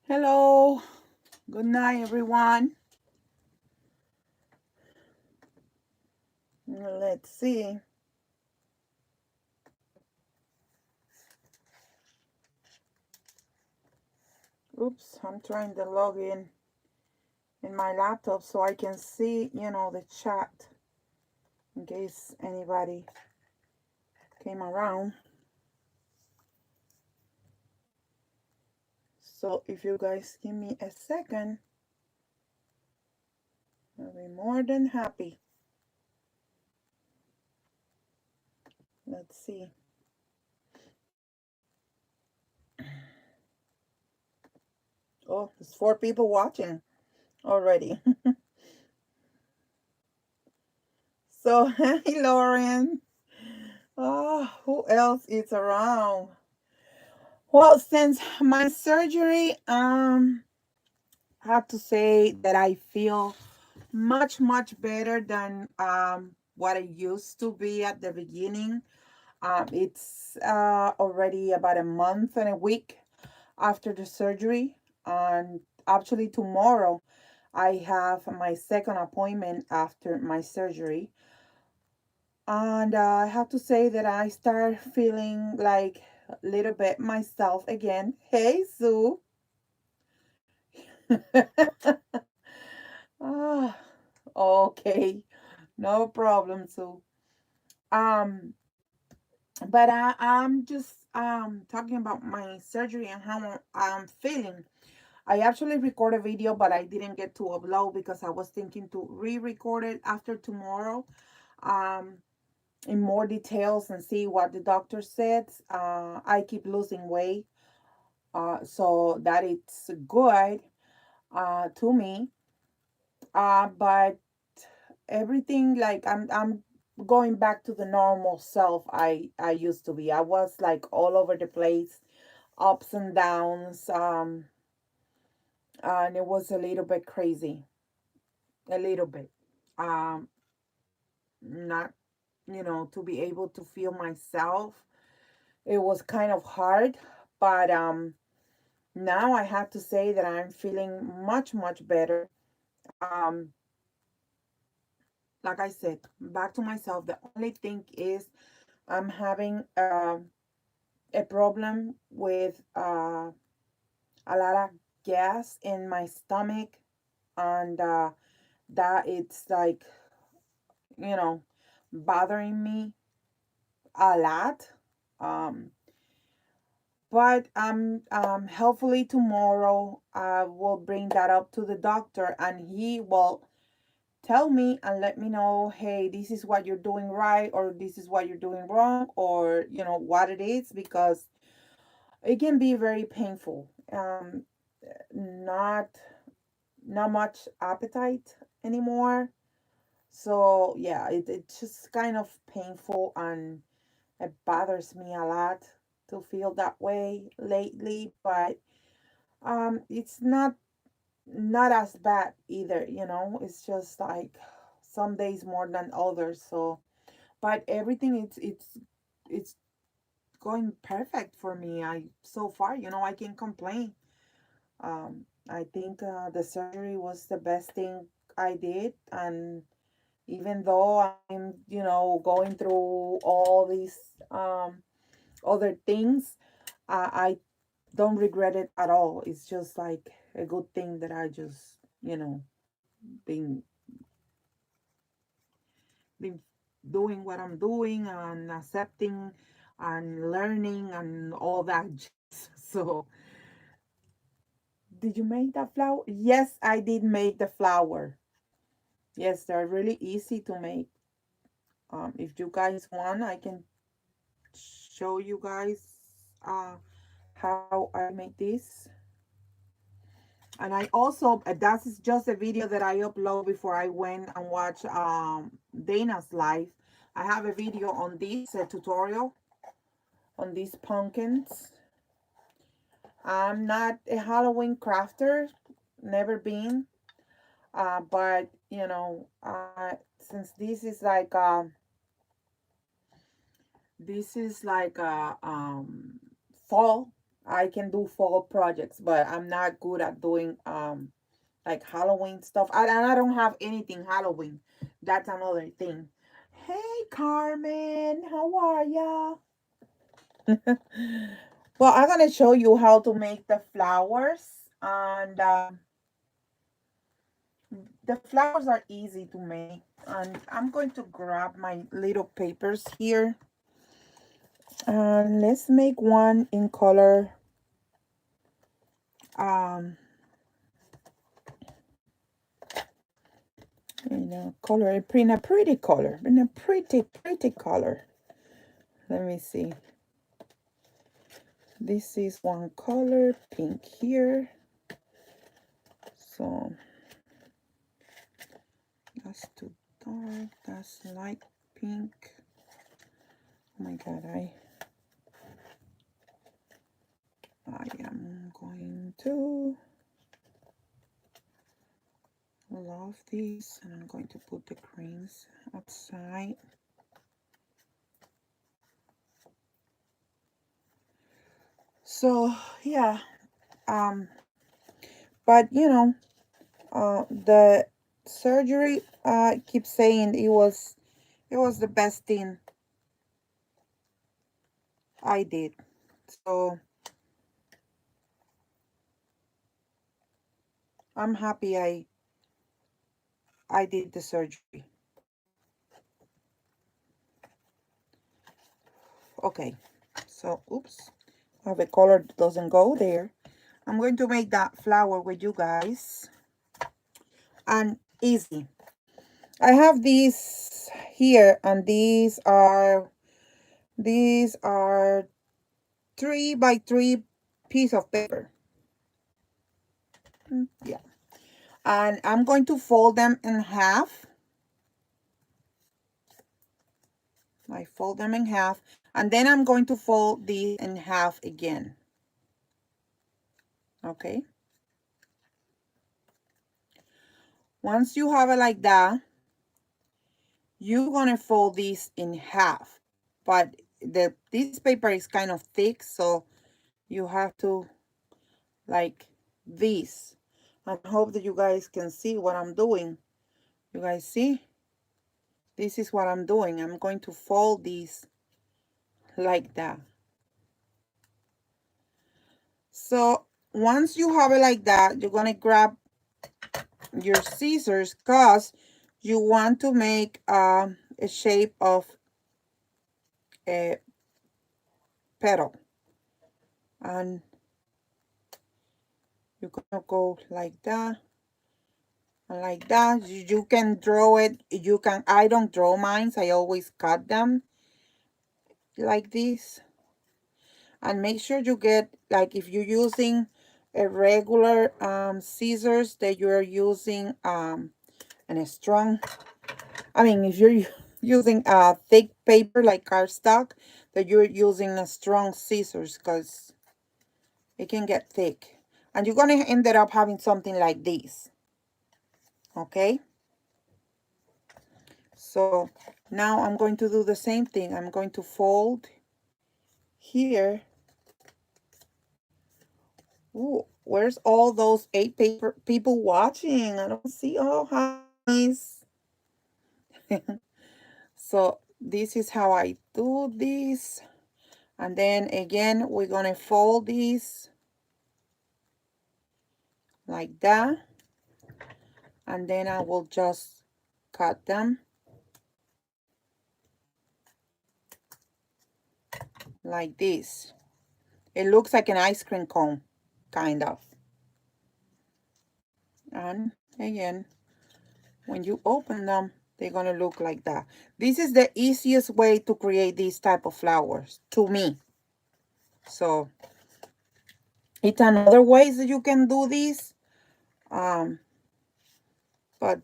Hello, good night, everyone. Let's see. Oops, I'm trying to log in my laptop so I can see, the chat in case anybody came around. So if you guys give me a second, I'll be more than happy. Let's see. Oh, there's 4 people watching already. So, hey, Lauren. Oh, who else is around? Well, since my surgery, I have to say that I feel much better than what I used to be at the beginning. It's already about a month and a week after the surgery, and actually tomorrow I have my second appointment after my surgery. And I have to say that I start feeling like a little bit myself again. Hey, Sue. Ah, okay, no problem, Sue. Um, but I'm just talking about my surgery and how I'm feeling. I actually recorded a video, but I didn't get to upload because I was thinking to re-record it after tomorrow. Um, in more details and see what the doctor said. I keep losing weight, so that it's good to me. But everything like I'm going back to the normal self I used to be. I was like all over the place, ups and downs, and it was a little bit crazy, a little bit. Um, not to be able to feel myself. It was kind of hard, but now I have to say that I'm feeling much better. Um, like I said, back to myself. The only thing is I'm having a problem with a lot of gas in my stomach, and that it's like, you know, bothering me a lot. Um, but hopefully tomorrow I will bring that up to the doctor and he will tell me and let me know, hey, this is what you're doing right, or this is what you're doing wrong, or what it is, because it can be very painful. Not not much appetite anymore. So yeah, it's just kind of painful, and it bothers me a lot to feel that way lately. But it's not as bad either. It's just like some days more than others. So, but everything it's going perfect for me. I so far, I can complain. I think the surgery was the best thing I did, and even though I'm, going through all these other things, I don't regret it at all. It's just like a good thing that I just, been been doing what I'm doing and accepting and learning and all that. So, did you make that flower? Yes, I did make the flower. Yes, they're really easy to make. If you guys want, I can show you guys uh, how I make this. And I also, that's just a video that I upload before I went and watch Dana's live. I have a video on this, a tutorial on these pumpkins. I'm not a Halloween crafter, never been, but you know, since this is like a fall, I can do fall projects, but I'm not good at doing like Halloween stuff. And I don't have anything Halloween. That's another thing. Hey Carmen, how are ya? Well, I'm gonna show you how to make the flowers, and the flowers are easy to make. And I'm going to grab my little papers here. Let's make one in color. Um, in a color, in a pretty color, in a pretty color. Let me see. This is one color, pink here. So that's too dark. That's light pink. Oh my God, I am going to love these, and I'm going to put the creams outside. So yeah, but you know, the surgery keeps saying it was the best thing I did. So I'm happy I did the surgery. Okay, so oops, the color doesn't go there. I'm going to make that flower with you guys, and easy. I have these here, and these are 3 by 3 piece of paper. Yeah, and I'm going to fold them in half. I fold them in half, and then I'm going to fold these in half again. Okay. Once you have it like that, you're gonna fold these in half. But this paper is kind of thick, so you have to like this. I hope that you guys can see what I'm doing. You guys see? This is what I'm doing. I'm going to fold these like that. So once you have it like that, you're gonna grab your scissors because you want to make a shape of a petal, and you're gonna go like that and like that. You can draw it. You can. I don't draw mine. I always cut them like this. And make sure you get, like, if you're using a regular scissors, that you're using and a strong, I mean, if you're using a thick paper like cardstock, that you're using a strong scissors, because it can get thick. And you're going to end up having something like this. Okay? So now I'm going to do the same thing. I'm going to fold here. Ooh, where's all those 8 people watching? I don't see all eyes. So this is how I do this. And then again, we're going to fold these like that. And then I will just cut them like this. It looks like an ice cream cone, kind of. And again, when you open them, they're going to look like that. This is the easiest way to create these type of flowers, to me. So it's another ways that you can do this. But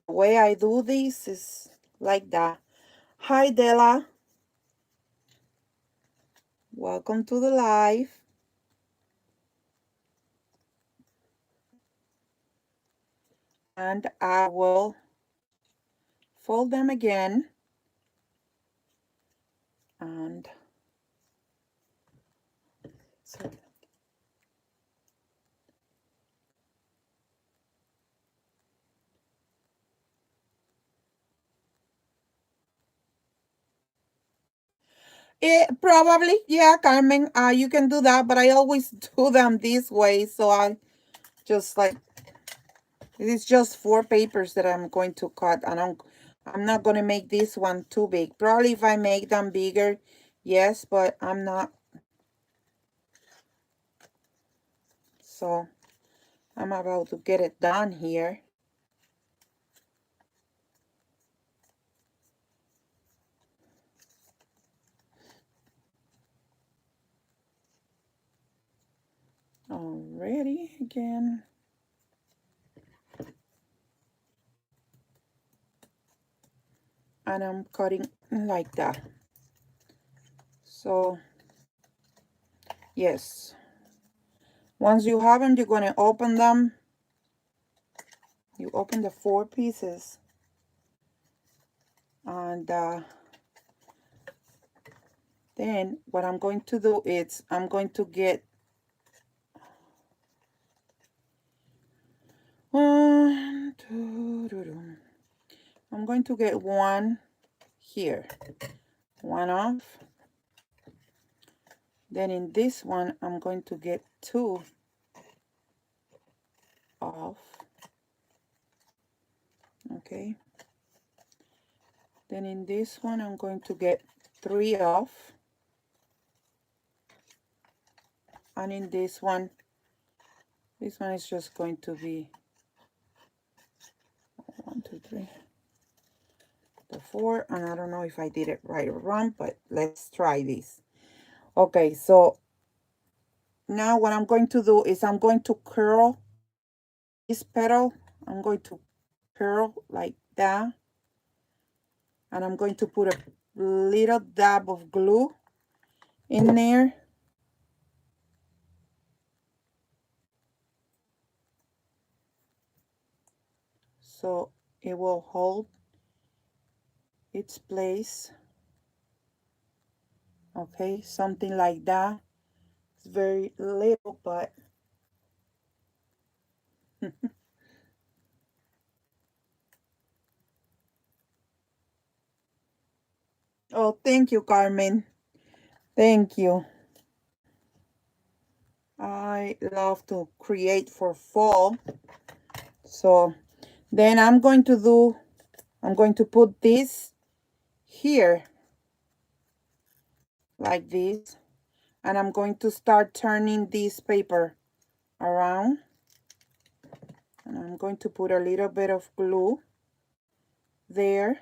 the way I do this is like that. Hi, Della. Welcome to the live. And I will fold them again, and so probably, yeah, Carmen, you can do that, but I always do them this way, so I just like, it is just 4 papers that I'm going to cut, and I'm not going to make this one too big. Probably if I make them bigger, yes, but I'm not. So I'm about to get it done here. Already again. And I'm cutting like that. So yes, once you have them, you're going to open them. You open the 4 pieces, and then what I'm going to do is I'm going to get I'm going to get one here, one off. Then in this one, I'm going to get 2 off. Okay. Then in this one, I'm going to get 3 off. And in this one is just going to be 1, 2, 3, the 4. And I don't know if I did it right or wrong, but let's try this. Okay, so now what I'm going to do is I'm going to curl this petal. I'm going to curl like that, and I'm going to put a little dab of glue in there. So it will hold its place. Okay, something like that. It's very little, but oh, thank you, Carmen. Thank you. I love to create for fall. So then I'm going to put this here like this, and I'm going to start turning this paper around, and I'm going to put a little bit of glue there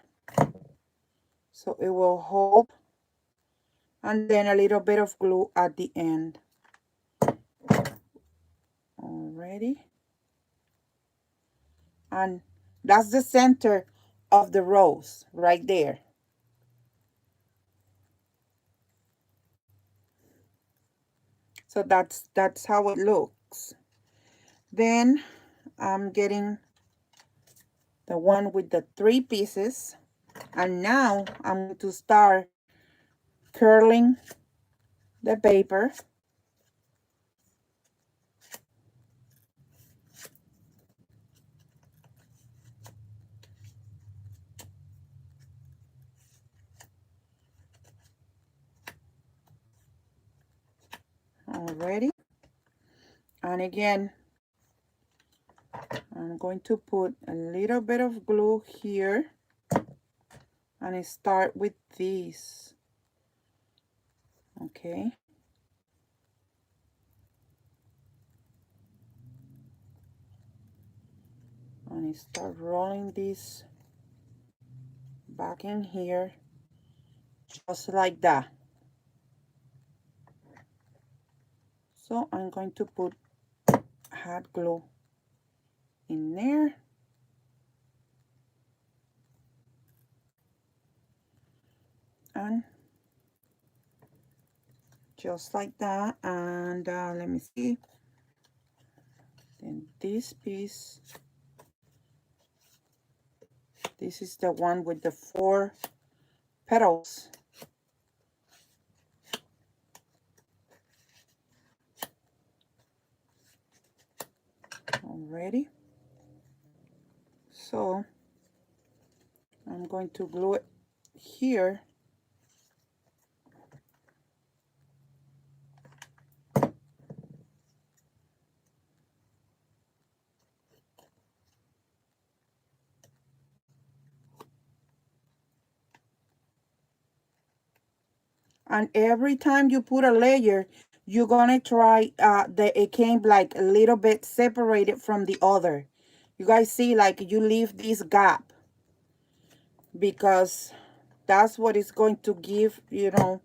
so it will hold, and then a little bit of glue at the end. Already. And that's the center of the rose right there. So that's how it looks. Then I'm getting the one with the 3 pieces, and now I'm going to start curling the paper. Already. And again, I'm going to put a little bit of glue here, and I start with this. Okay. And I start rolling this back in here, just like that. So I'm going to put hot glue in there. And just like that. And let me see. Then this piece This is the one with the 4 petals. Already. So I'm going to glue it here. And every time you put a layer, you're gonna try that it came like a little bit separated from the other. You guys see, like you leave this gap, because that's what is going to give, you know,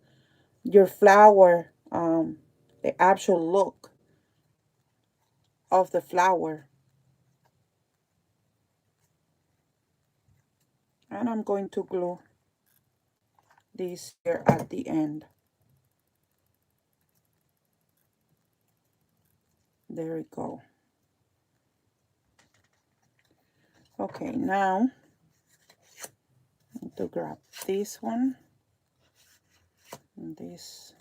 your flower the actual look of the flower. And I'm going to glue this here at the end. There we go. Okay, now I need to grab this one and this,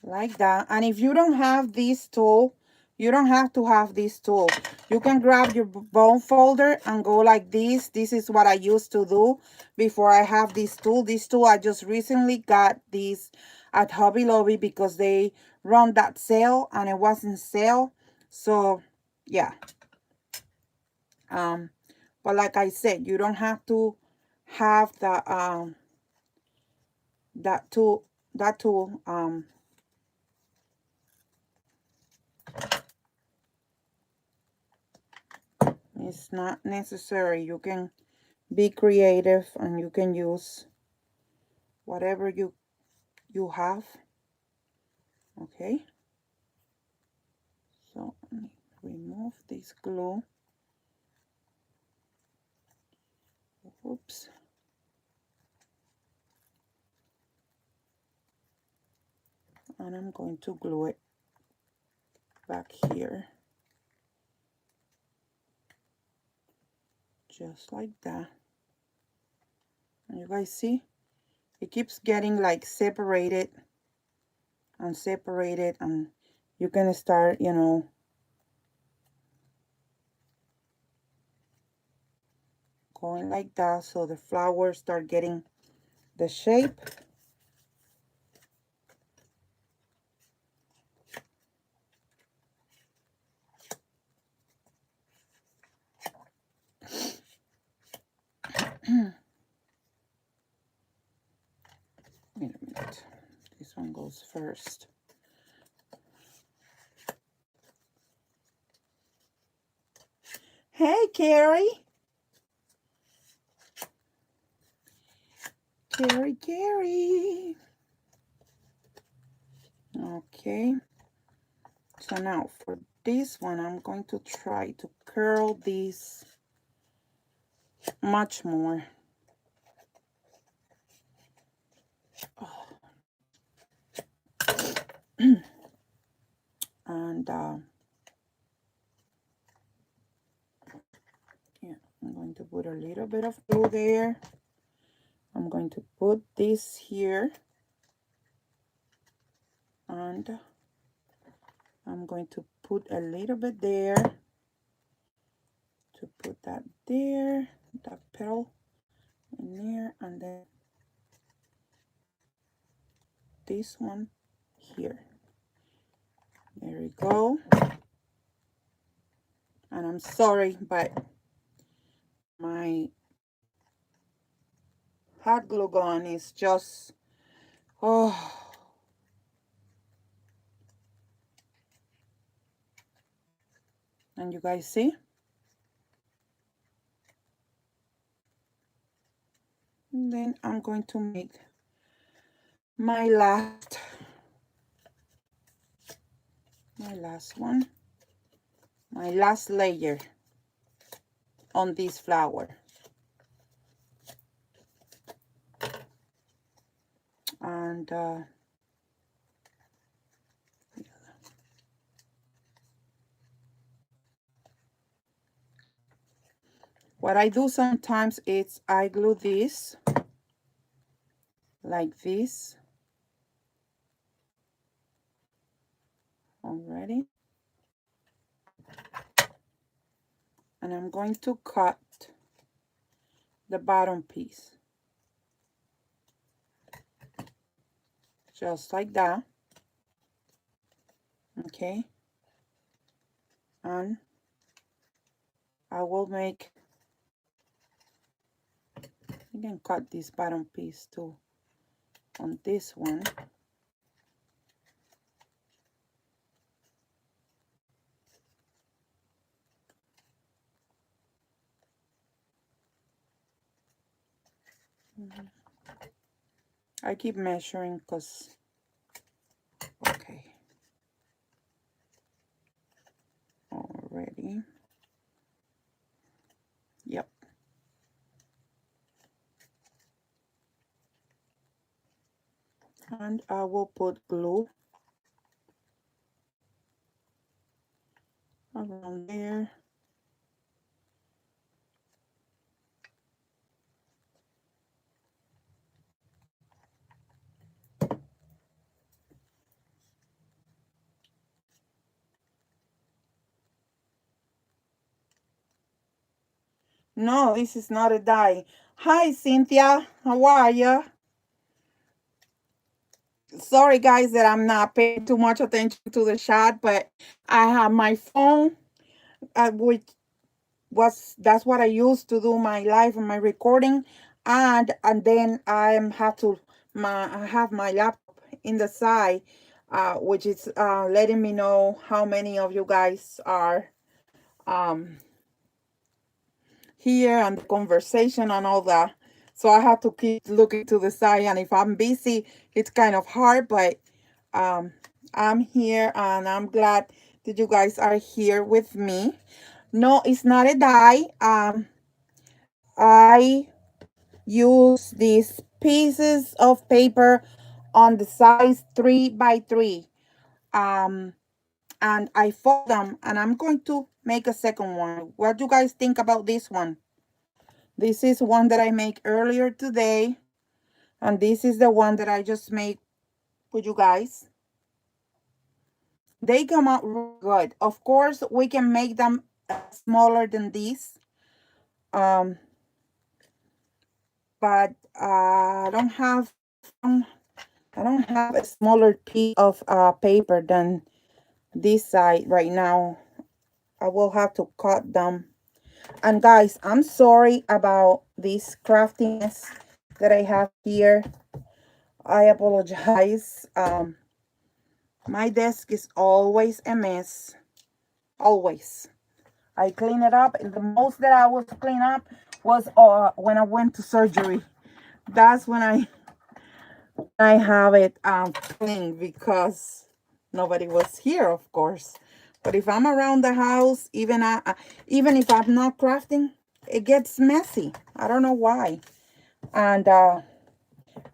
like that. And if you don't have this tool, you don't have to have this tool. You can grab your bone folder and go like this. This is what I used to do before I have this tool. This tool, I just recently got this at Hobby Lobby because they run that sale and it was in sale. So yeah. But like I said, you don't have to have the that tool it's not necessary. You can be creative and you can use whatever you have. Okay, so let me remove this glue. Oops. And I'm going to glue it back here, just like that. And you guys see, it keeps getting like separated and separated, and you can start, you know, going like that, so the flowers start getting the shape. Wait a minute, this one goes first. Hey, Carrie. Carrie. Okay, so now for this one, I'm going to try to curl this much more. Oh. And yeah, I'm going to put a little bit of glue there. I'm going to put this here, and I'm going to put a little bit there, to put that there, that petal in there, and then this one here. There we go. And I'm sorry, but my hot glue gun is just, oh. And you guys see? And then I'm going to make my last one, my last layer on this flower. And What I do sometimes is I glue this like this. Already. And I'm going to cut the bottom piece. Just like that. Okay. And I will make, you can cut this bottom piece too on this one. I keep measuring because, okay. Already. Yep. And I will put glue around there. No, this is not a die. Hi, Cynthia. How are you? Sorry, guys, that I'm not paying too much attention to the chat, but I have my phone, which that's what I use to do my live and my recording, and then I have my laptop in the side, which is letting me know how many of you guys are um here and the conversation and all that. So I have to keep looking to the side, and if I'm busy, it's kind of hard, but um, I'm here and I'm glad that you guys are here with me. No, it's not a die. I use these pieces of paper on the size 3 by 3. Um, and I fold them, and I'm going to make a second one. What do you guys think about this one? This is one that I made earlier today. And this is the one that I just made with you guys. They come out really good. Of course, we can make them smaller than this. Um, but I don't have a smaller piece of paper than this side right now. I will have to cut them. And guys, I'm sorry about this craftiness that I have here. I apologize. My desk is always a mess. Always. I clean it up. And the most that I was clean up was when I went to surgery. That's when I have it clean, because nobody was here, of course. But if I'm around the house, even if I'm not crafting, it gets messy. I don't know why. And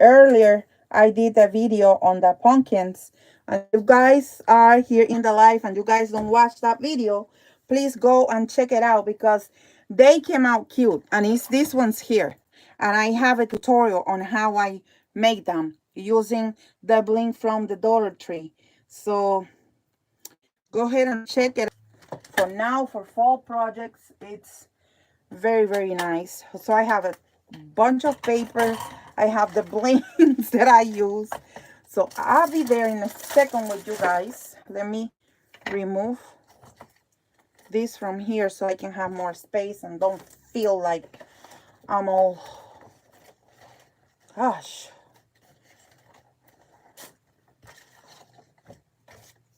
earlier I did a video on the pumpkins, and you guys are here in the live and you guys don't watch that video, please go and check it out, because they came out cute. And it's this one's here, and I have a tutorial on how I make them using the bling from the Dollar Tree. So go ahead and check it. For now, for fall projects, it's very, very nice. So I have a bunch of paper. I have the blings that I use. So I'll be there in a second with you guys. Let me remove this from here so I can have more space and don't feel like I'm all, gosh.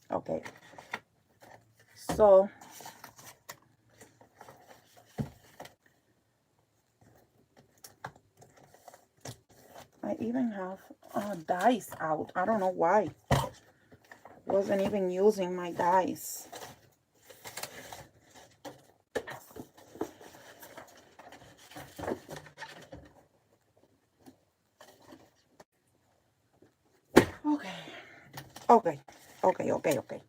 Okay. So I even have dice out. I don't know why. Wasn't even using my dice. Okay. Okay. Okay, okay, okay.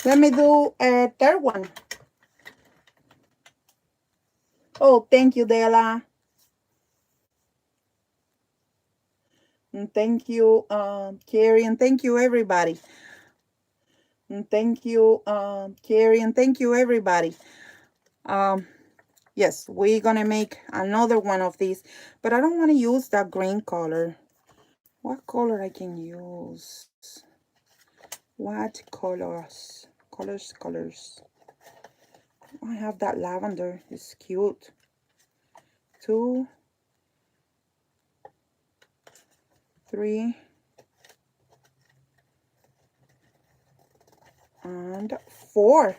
Let me do a third one. Oh, thank you, Della. And thank you, Carrie, and thank you, everybody. And thank you, Carrie, and thank you, everybody. Um, yes, we're gonna make another one of these, but I don't want to use that green color. What color I can use? What colors? Colors. I have that lavender. It's cute. 2, 3, and 4.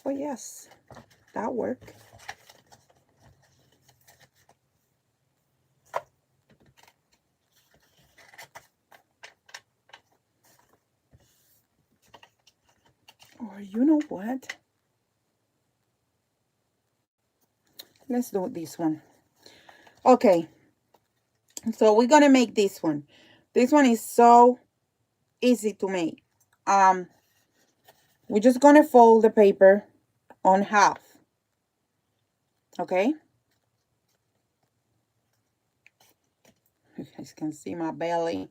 Oh yes, that worked. Or you know what? Let's do this one. Okay, so we're gonna make this one. This one is so easy to make. We're just gonna fold the paper on half. Okay. You guys can see my belly.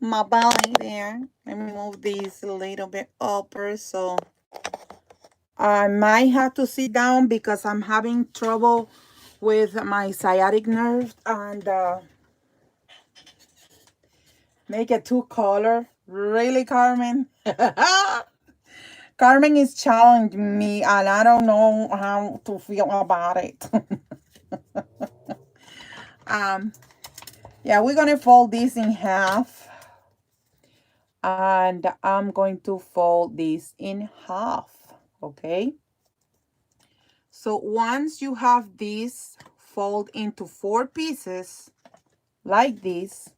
My belly there. Let me move these a little bit upper so I might have to sit down because I'm having trouble with my sciatic nerve and make it two color. Really, Carmen? Carmen is challenging me and I don't know how to feel about it. Yeah, we're gonna fold this in half and I'm going to fold this in half. Okay, so once you have this fold into 4 pieces like this,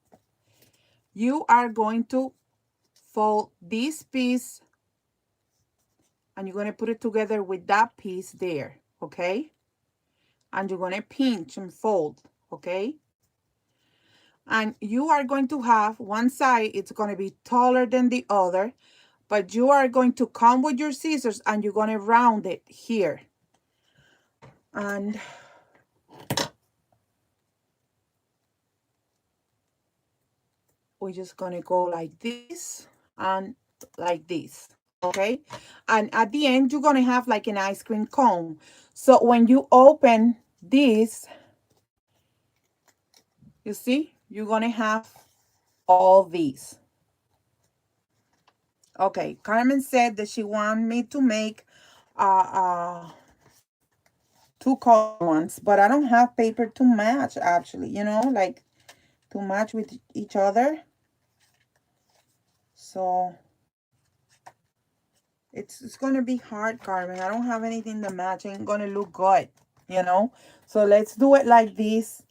you are going to fold this piece and you're going to put it together with that piece there. Okay, and you're going to pinch and fold. Okay, and you are going to have one side, it's going to be taller than the other, but you are going to come with your scissors and you're going to round it here. And we're just going to go like this and like this. Okay, and at the end you're going to have like an ice cream cone. So when you open this, you see, you're going to have all these. Okay, Carmen said that she wanted me to make uh 2 color ones, but I don't have paper to match actually, you know, like to match with each other. So it's gonna be hard, Carmen. I don't have anything to match. Ain't gonna look good, you know. So let's do it like this.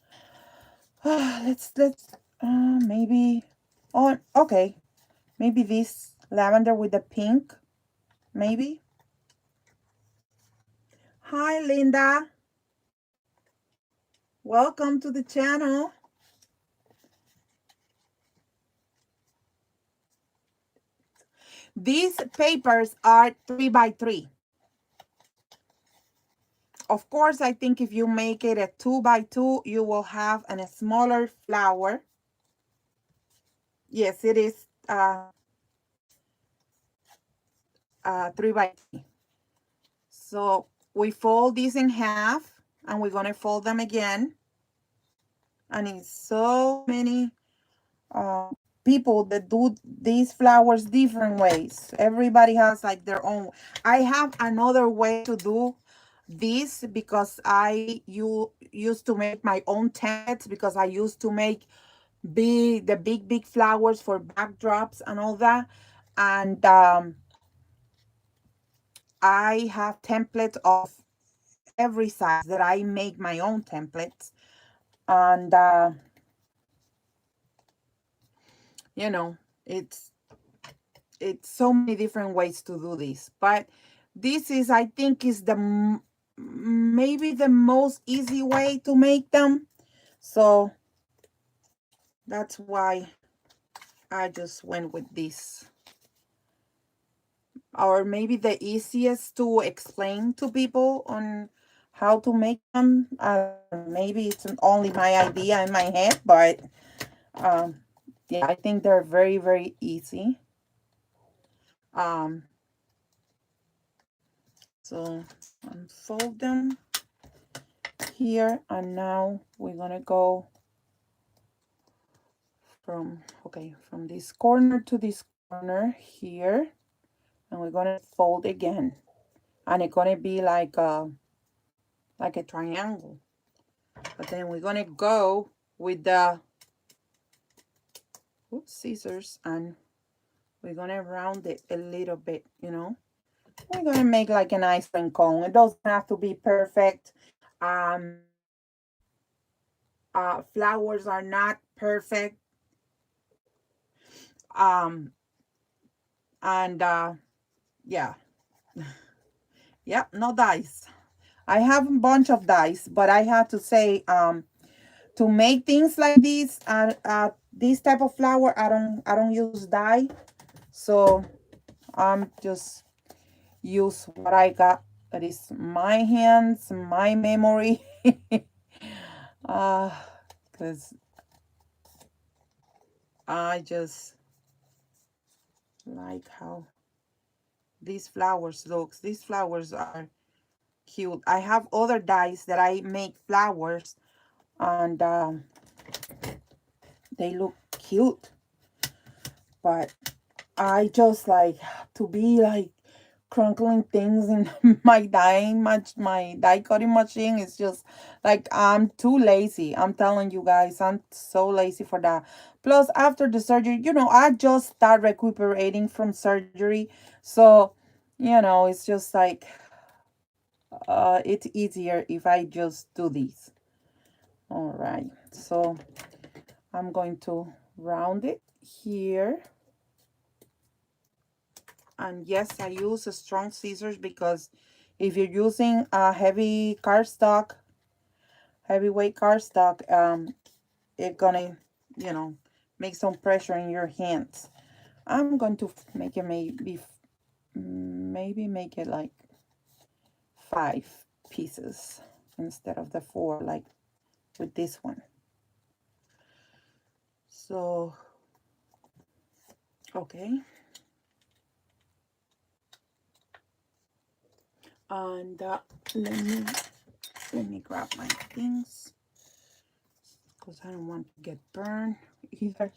let's maybe, oh, okay, maybe this lavender with the pink, maybe. Hi, Linda. Welcome to the channel. These papers are 3 by 3. Of course, I think if you make it a 2 by 2, you will have a smaller flower. Yes, it is 3 by 3. So we fold these in half and we're going to fold them again. And it's so many people that do these flowers different ways. Everybody has like their own. I have another way to do this because you used to make my own templates because I used to make the big flowers for backdrops and all that. And I have templates of every size that I make my own templates. And you know, it's so many different ways to do this, but this is, I think, is maybe the most easy way to make them. So That's why I just went with this. Or maybe the easiest to explain to people on how to make them. Maybe it's only my idea in my head, but um, yeah, I think they're very, very easy. Um, so unfold them here, and now we're gonna go from, okay, from this corner to this corner here, and we're gonna fold again, and it's gonna be like a triangle. But then we're gonna go with the scissors, and we're gonna round it a little bit, you know. We're gonna make like an ice cream cone. It doesn't have to be perfect. Um, Flowers are not perfect. Um, and yeah, yep, no dice. I have a bunch of dice, but I have to say, to make things like this type of flower, I don't use dye. So I'm just use what I got. That is my hands, my memory. uh because I just like how these flowers looks. These flowers are cute. I have other dyes that I make flowers, and they look cute, but I just like to be like crunkling things in my die cutting machine. Is just like I'm too lazy. I'm telling you guys, I'm so lazy for that. Plus, after the surgery, I just start recuperating from surgery. So, it's just like it's easier if I just do this. All right. So I'm going to round it here. And yes, I use strong scissors because if you're using a heavyweight cardstock, it's gonna, you know, make some pressure in your hands. I'm going to make it maybe make it like 5 pieces instead of the 4, like with this one. So, okay. And let me grab my things because I don't want to get burned either.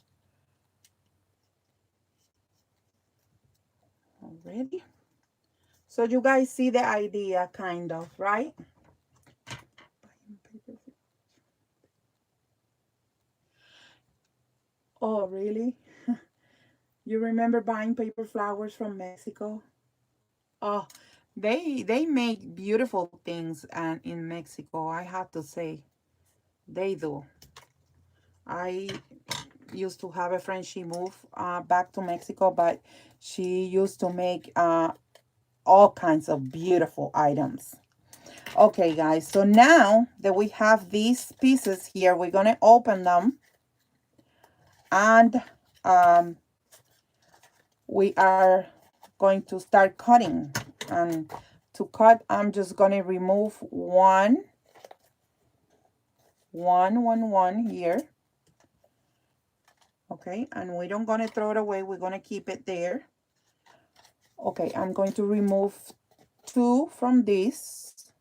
Already. So you guys see the idea, kind of, right? Oh, really? You remember buying paper flowers from Mexico? Oh, they make beautiful things, and in Mexico, I have to say, they do. I used to have a friend. She moved back to Mexico, but she used to make all kinds of beautiful items. Okay, guys, so now that we have these pieces here, we're gonna open them, and we are going to start cutting. And to cut, I'm just gonna remove one here. Okay, and we don't gonna throw it away, we're gonna keep it there. Okay, I'm going to remove 2 from this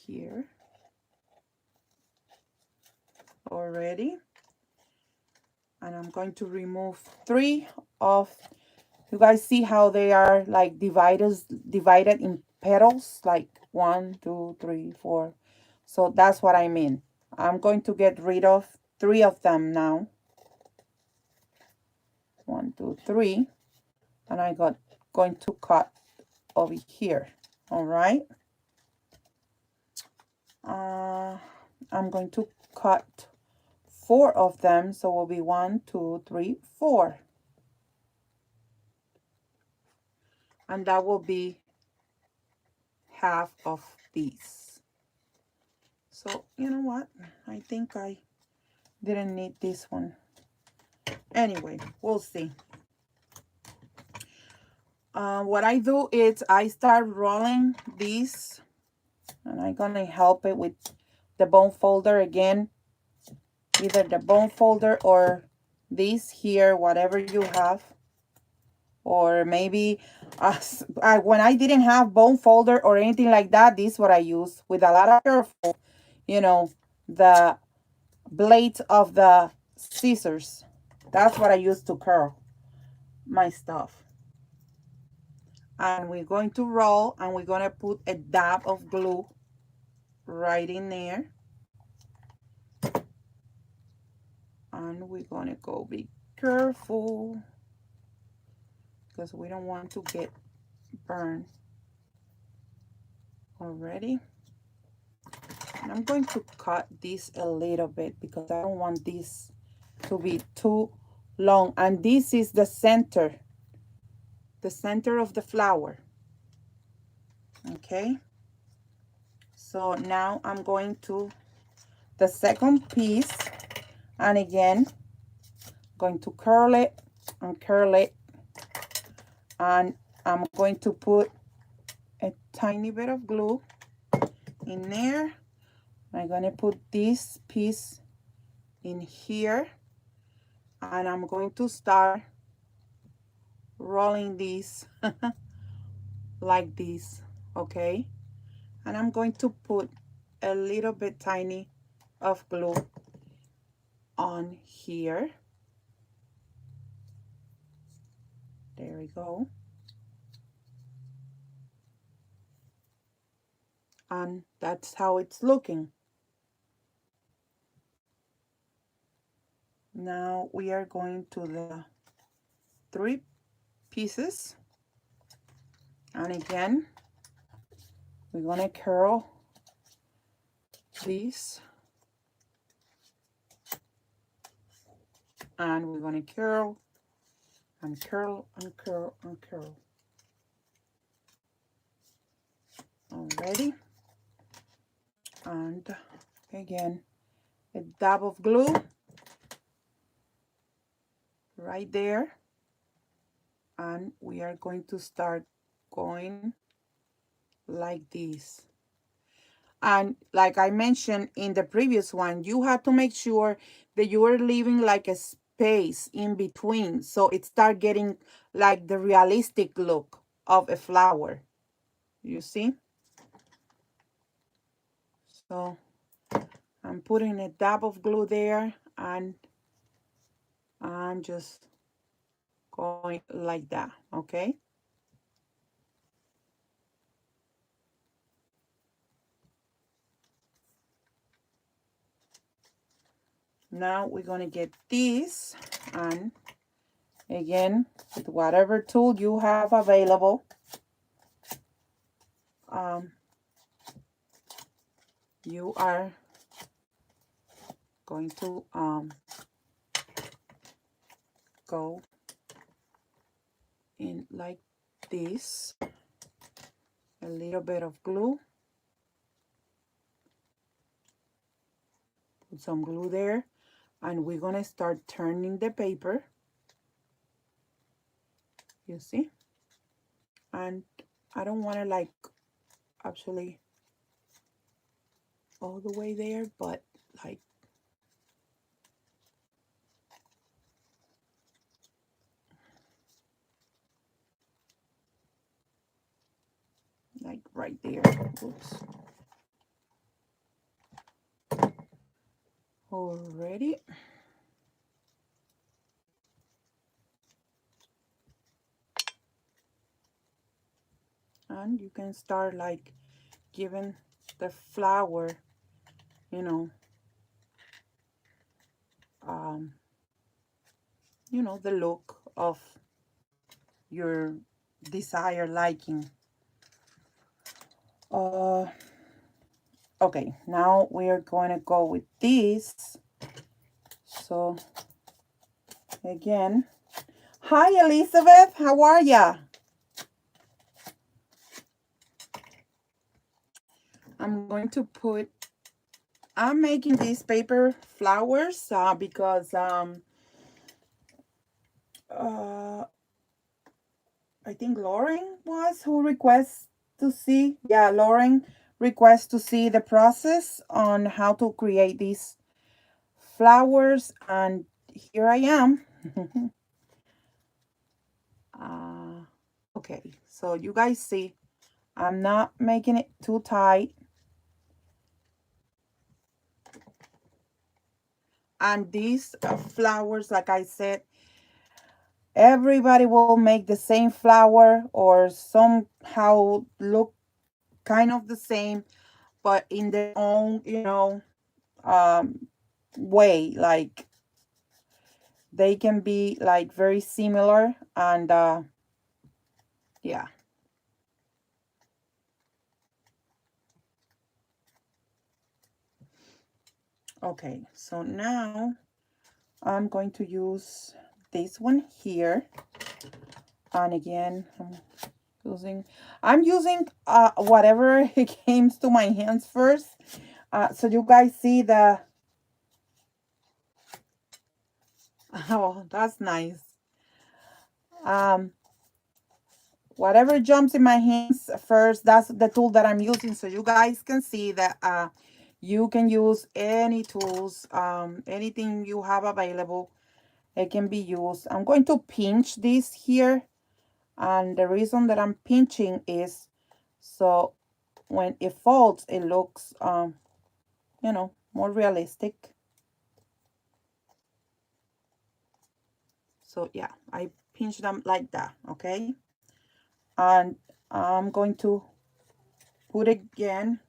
here already, and I'm going to remove 3 of. You guys see how they are like divided in petals, like 1, 2, 3, 4. So that's what I mean. I'm going to get rid of 3 of them now. 1, 2, 3, and I got going to cut over here. All right. I'm going to cut 4 of them, so it will be 1, 2, 3, 4, and that will be half of these. So you know what? I think I Didn't need this one. Anyway, we'll see. What I do is I start rolling these, and I'm gonna help it with the bone folder again, either the bone folder or this here, whatever you have, or maybe when I didn't have bone folder or anything like that, this is what I use with a lot of careful, you know, the blades of the scissors. That's what I use to curl my stuff. And we're going to roll, and we're going to put a dab of glue right in there. And we're going to go be careful because we don't want to get burned already. And I'm going to cut this a little bit because I don't want this to be too long. And this is the center of the flower. Okay. So now I'm going to the second piece, and again, going to curl it and curl it, and I'm going to put a tiny bit of glue in there. I'm going to put this piece in here, and I'm going to start rolling these like this, okay? And I'm going to put a little bit tiny of glue on here. There we go. And that's how it's looking. Now we are going to the 3 pieces, and again we're going to curl these, and we're going to curl and curl and curl and curl. Already. And again, a dab of glue right there, and we are going to start going like this. And like I mentioned in the previous one, you have to make sure that you are leaving like a space in between, so it start getting like the realistic look of a flower. You see? So I'm putting a dab of glue there, and I'm just going like that, okay? Now we're going to get this, and again, with whatever tool you have available, you are going to go in like this, a little bit of glue, put some glue there, and we're going to start turning the paper, you see? And I don't want to like actually all the way there, but like right there. Oops. Already. And you can start like giving the flower, you know, the look of your desired liking. Okay, now we are going to go with this. So again, hi Elizabeth, how are ya? I'm going to put I'm making these paper flowers because uh, I think Lauren was who requests to see. Yeah, Lauren requests to see the process on how to create these flowers, and here I am. uh, okay, so you guys see, I'm not making it too tight. And these flowers, like I said, everybody will make the same flower or somehow look kind of the same, but in their own, um, way. Like they can be like very similar, and yeah. Okay, so now I'm going to use this one here, and again using I'm using whatever it came to my hands first, so you guys see the oh, that's nice. um whatever jumps in my hands first, that's the tool that I'm using, so you guys can see that you can use any tools, anything you have available, it can be used. I'm going to pinch this here, and the reason that I'm pinching is so when it folds, it looks more realistic. So yeah, I pinch them like that, okay? And I'm going to put again.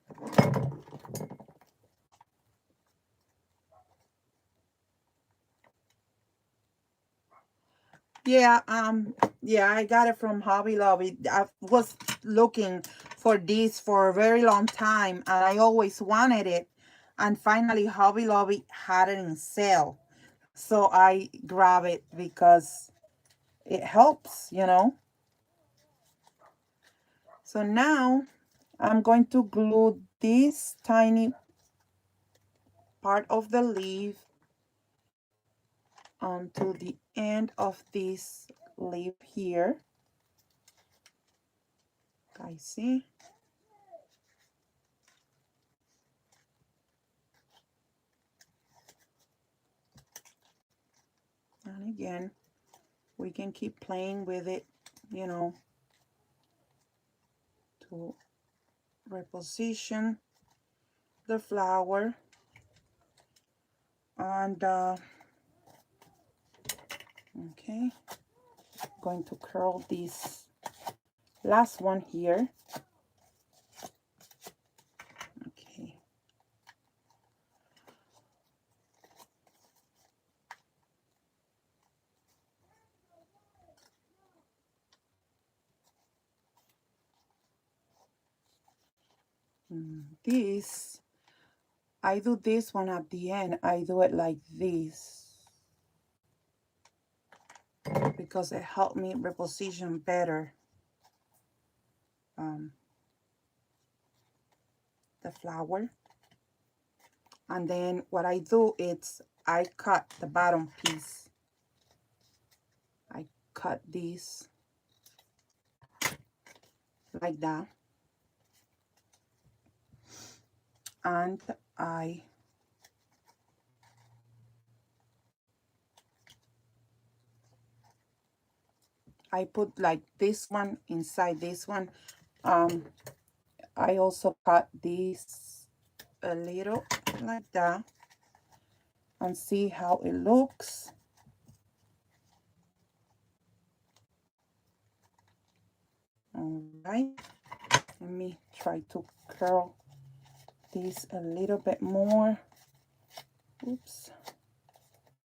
Yeah, I got it from Hobby Lobby. I was looking for this for a very long time, and I always wanted it. And finally, Hobby Lobby had it in sale. So I grab it because it helps. So now I'm going to glue this tiny part of the leaf onto the end of this leaf here. Guys, see? And again, we can keep playing with it, you know, to reposition the flower. And okay, going to curl this last one here. Okay. This, I do this one at the end. I do it like this because it helped me reposition better the flower. And then what I do is I cut the bottom piece. I cut this like that. And I put like this one inside this one. I also cut this a little like that and see how it looks. All right, let me try to curl this a little bit more. Oops,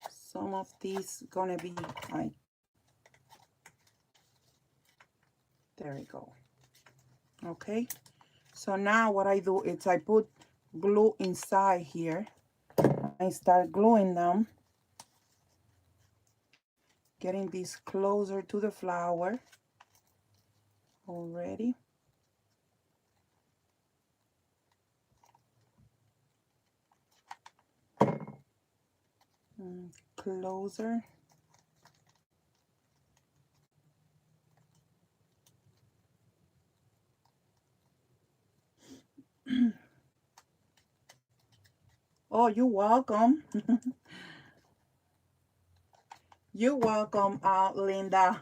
some of these gonna be like, there we go. Okay, so now what I do is I put glue inside here. I start gluing them, getting this closer to the flower already. Closer. Oh, you're welcome. You're welcome, Linda.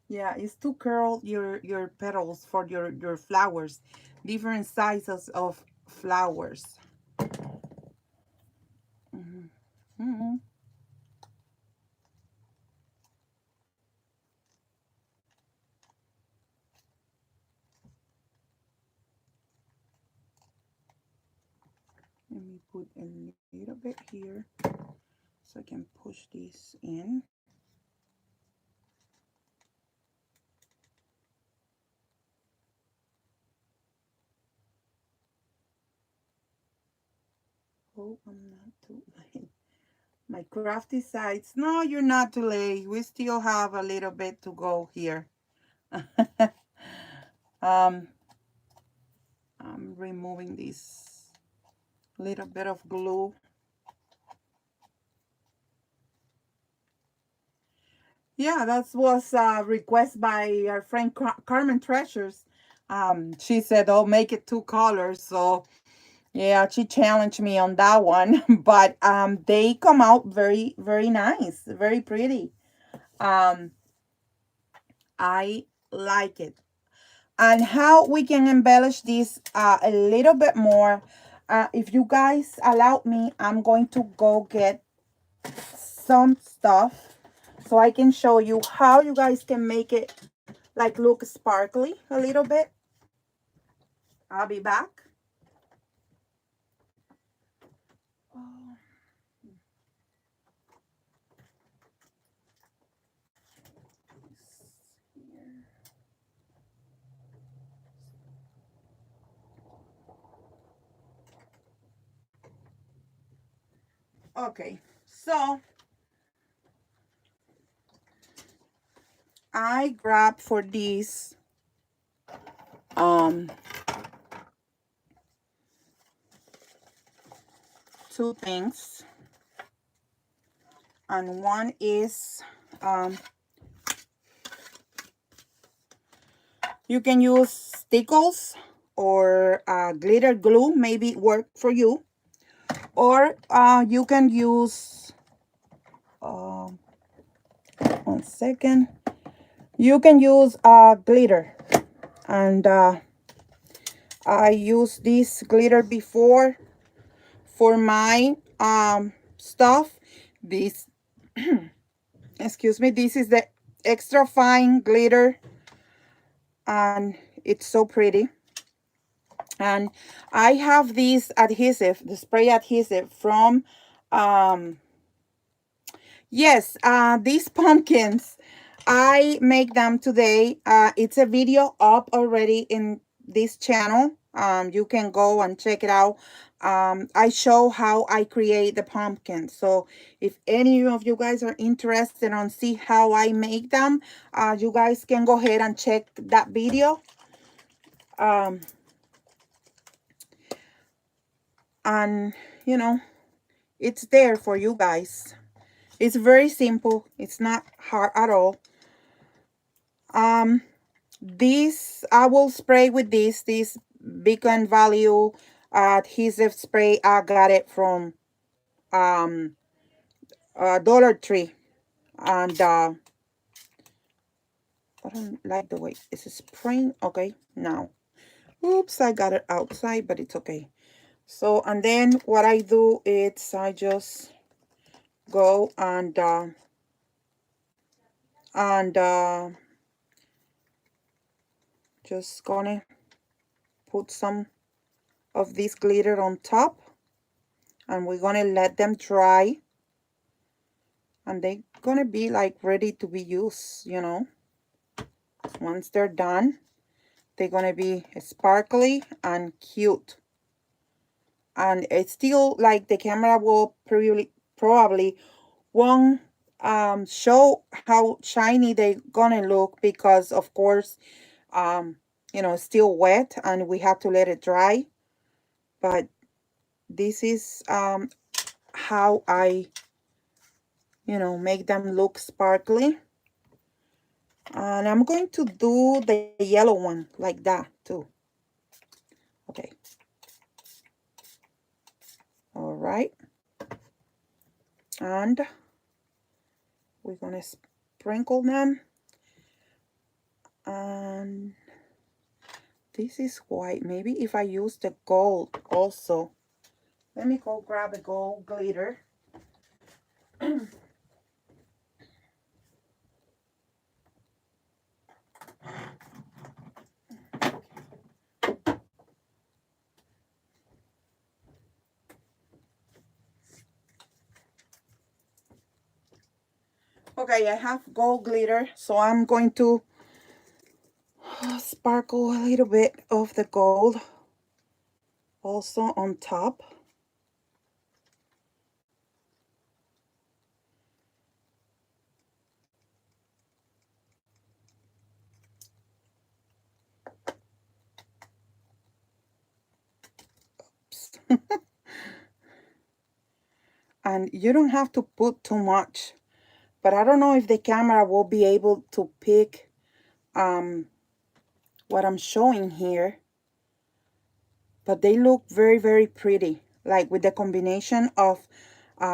Yeah, it's to curl your petals for your flowers, different sizes of flowers. Mhm. Mhm. Let me put a little bit here so I can push this in. Oh, I'm not too late. My crafty sides. No, you're not too late. We still have a little bit to go here. um, I'm removing this little bit of glue. Yeah, that was a request by our friend Carmen Treasures. She said, "Oh, make it two colors." So yeah, she challenged me on that one. But they come out very, very nice, very pretty. Um, I like it. And how we can embellish this a little bit more. If you guys allow me, I'm going to go get some stuff so I can show you how you guys can make it like look sparkly a little bit. I'll be back. Oh, okay, so I grabbed for these um two things, and one is um you can use stickles or glitter glue, maybe work for you, or you can use uh, 1 second, you can use glitter. And I used this glitter before for my stuff. This, excuse me, this is the extra fine glitter, and it's so pretty. And I have this adhesive, the spray adhesive from yes, these pumpkins, I make them today. It's a video up already in this channel. You can go and check it out. I show how I create the pumpkins. So if any of you guys are interested on see how I make them, you guys can go ahead and check that video. Um, and you know, it's there for you guys. It's very simple. It's not hard at all. This I will spray with this Beacon Value adhesive spray. I got it from um Dollar Tree, and I don't like the way it's spraying. Okay, now, oops, I got it outside, but it's okay. So, and then what I do is I just go and just gonna put some of this glitter on top, and we're gonna let them dry, and they're gonna be like ready to be used, you know. Once they're done, they're gonna be sparkly and cute. And it's still like the camera will probably won't show how shiny they're gonna look, because of course you know, it's still wet and we have to let it dry. But this is how I, make them look sparkly. And I'm going to do the yellow one like that too. Okay. All right. And we're going to sprinkle them. And this is white. Maybe if I use the gold also. Let me go grab a gold glitter. Okay, I have gold glitter, so I'm going to sparkle a little bit of the gold also on top. And you don't have to put too much, but I don't know if the camera will be able to pick what I'm showing here, but they look very, very pretty, like with the combination of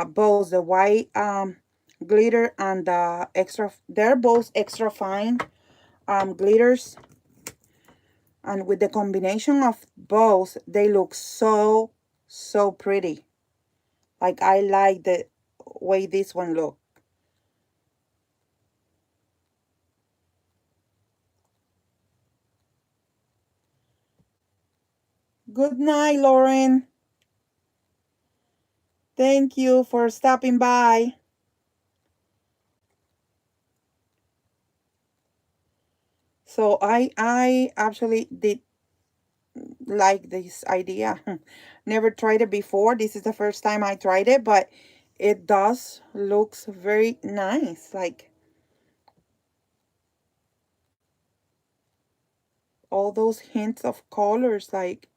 both the white glitter and the extra, they're both extra fine glitters, and with the combination of both they look so, so pretty. Like, I like the way this one look. Good night, Lauren. Thank you for stopping by. So I actually did like this idea. Never tried it before. This is the first time I tried it, but it does looks very nice. Like all those hints of colors, like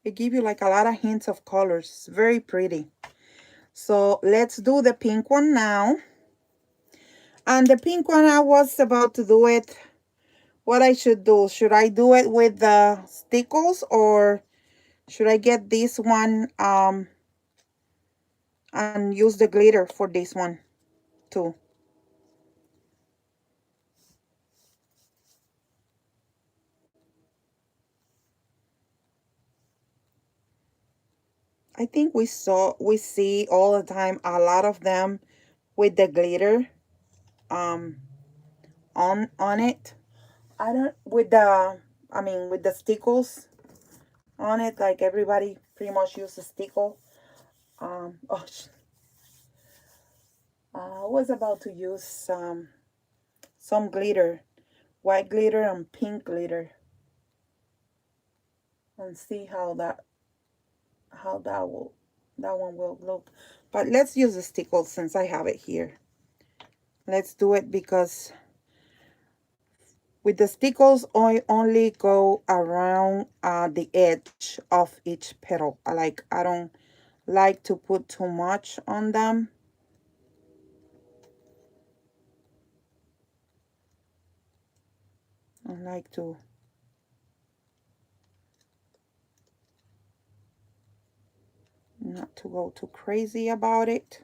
it give you like a lot of hints of colors. It's very pretty. So let's do the pink one now. And the pink one, I was about to do it. What I should do? Should I do it with the stickles, or should I get this one and use the glitter for this one too? I think we see all the time a lot of them with the glitter um on it. I don't with the I mean with the stickles on it, like everybody pretty much uses stickle. Oh, I was about to use some glitter, white glitter and pink glitter, and see how that one will look. But let's use the stickles since I have it here. Let's do it because with the stickles, I only go around the edge of each petal. I don't like to put too much on them. I like to not to go too crazy about it.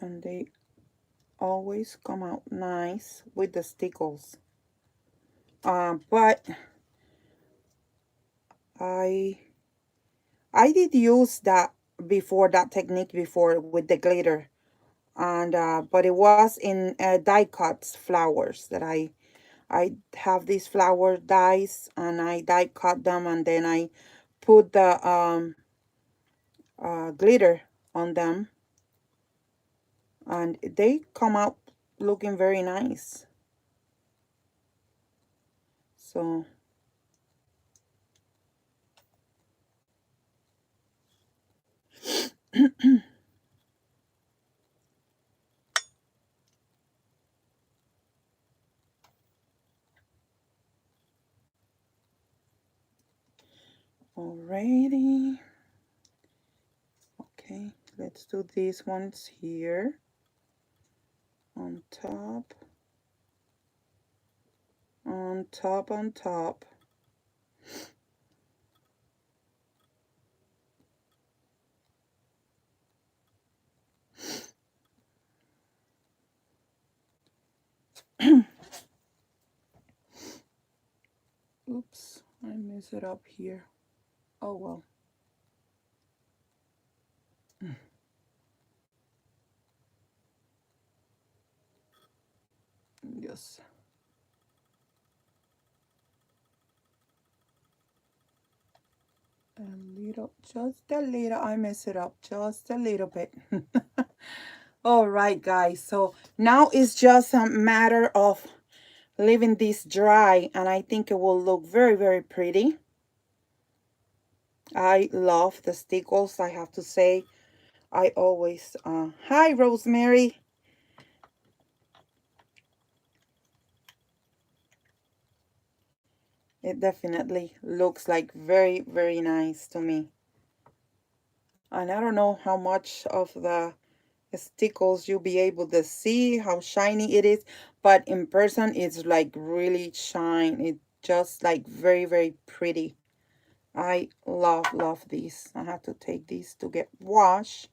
And they always come out nice with the stickles. But I did use that technique before with the glitter, and but it was in die cuts flowers that I have these flower dies, and I die cut them, and then I put the glitter on them, and they come out looking very nice. So Alrighty. Okay, let's do these ones here on top, on top, on top. Oops, I messed it up here. Oh well. Yes. A little, just a little. I messed it up just a little bit. All right, guys. So now it's just a matter of leaving this dry, and I think it will look very, very pretty. I love the stickles, I have to say. I always, hi, Rosemary. It definitely looks like very, very nice to me. And I don't know how much of the stickles you'll be able to see, how shiny it is, but in person it's like really shine. It's just like very, very pretty. I love, love these. I have to take these to get washed.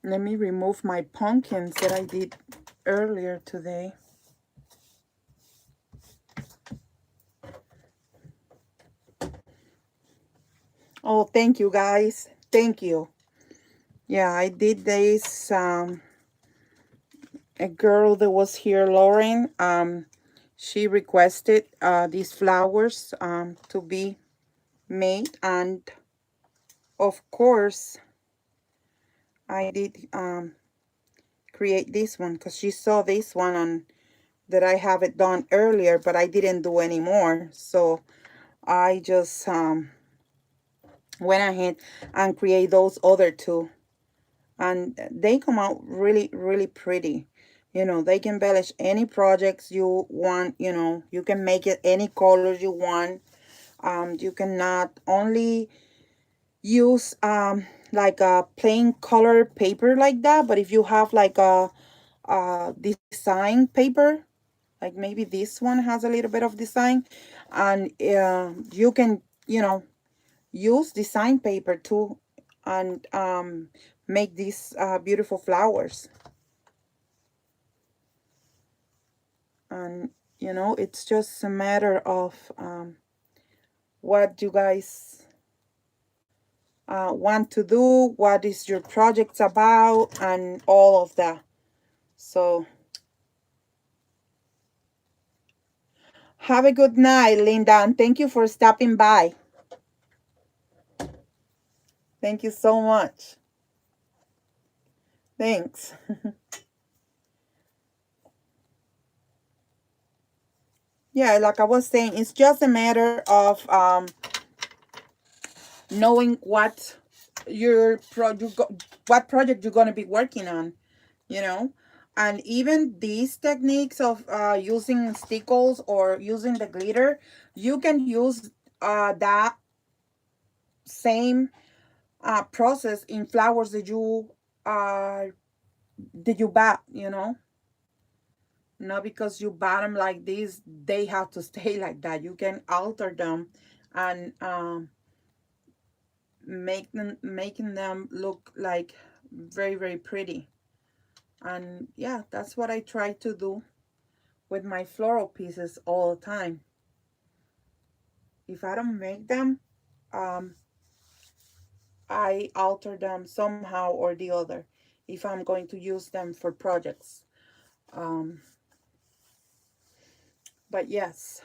Let me remove my pumpkins that I did earlier today. Oh, thank you, guys. Thank you. Yeah, I did this. A girl that was here, Lauren, she requested these flowers to be made, and of course I did create this one because she saw this one on that I have it done earlier, but I didn't do anymore. So I just went ahead and create those other two, and they come out really, really pretty. You know, they can embellish any projects you want. You know, you can make it any colors you want. You can not only use like a plain color paper like that, but if you have like a design paper, like maybe this one has a little bit of design, and you can, you know, use design paper too, and make these beautiful flowers. And you know, it's just a matter of what you guys want to do, what is your project about, and all of that. So have a good night, Linda, and thank you for stopping by. Thank you so much. Thanks. Yeah, like I was saying, it's just a matter of knowing what your what project you're going to be working on, you know. And even these techniques of using stickles or using the glitter, you can use that same process in flowers uh that you bought, you know. Not because you buy them like this they have to stay like that. You can alter them and making them look like very, very pretty. And yeah, that's what I try to do with my floral pieces all the time. If I don't make them, um, I alter them somehow or the other if I'm going to use them for projects. Um, but yes,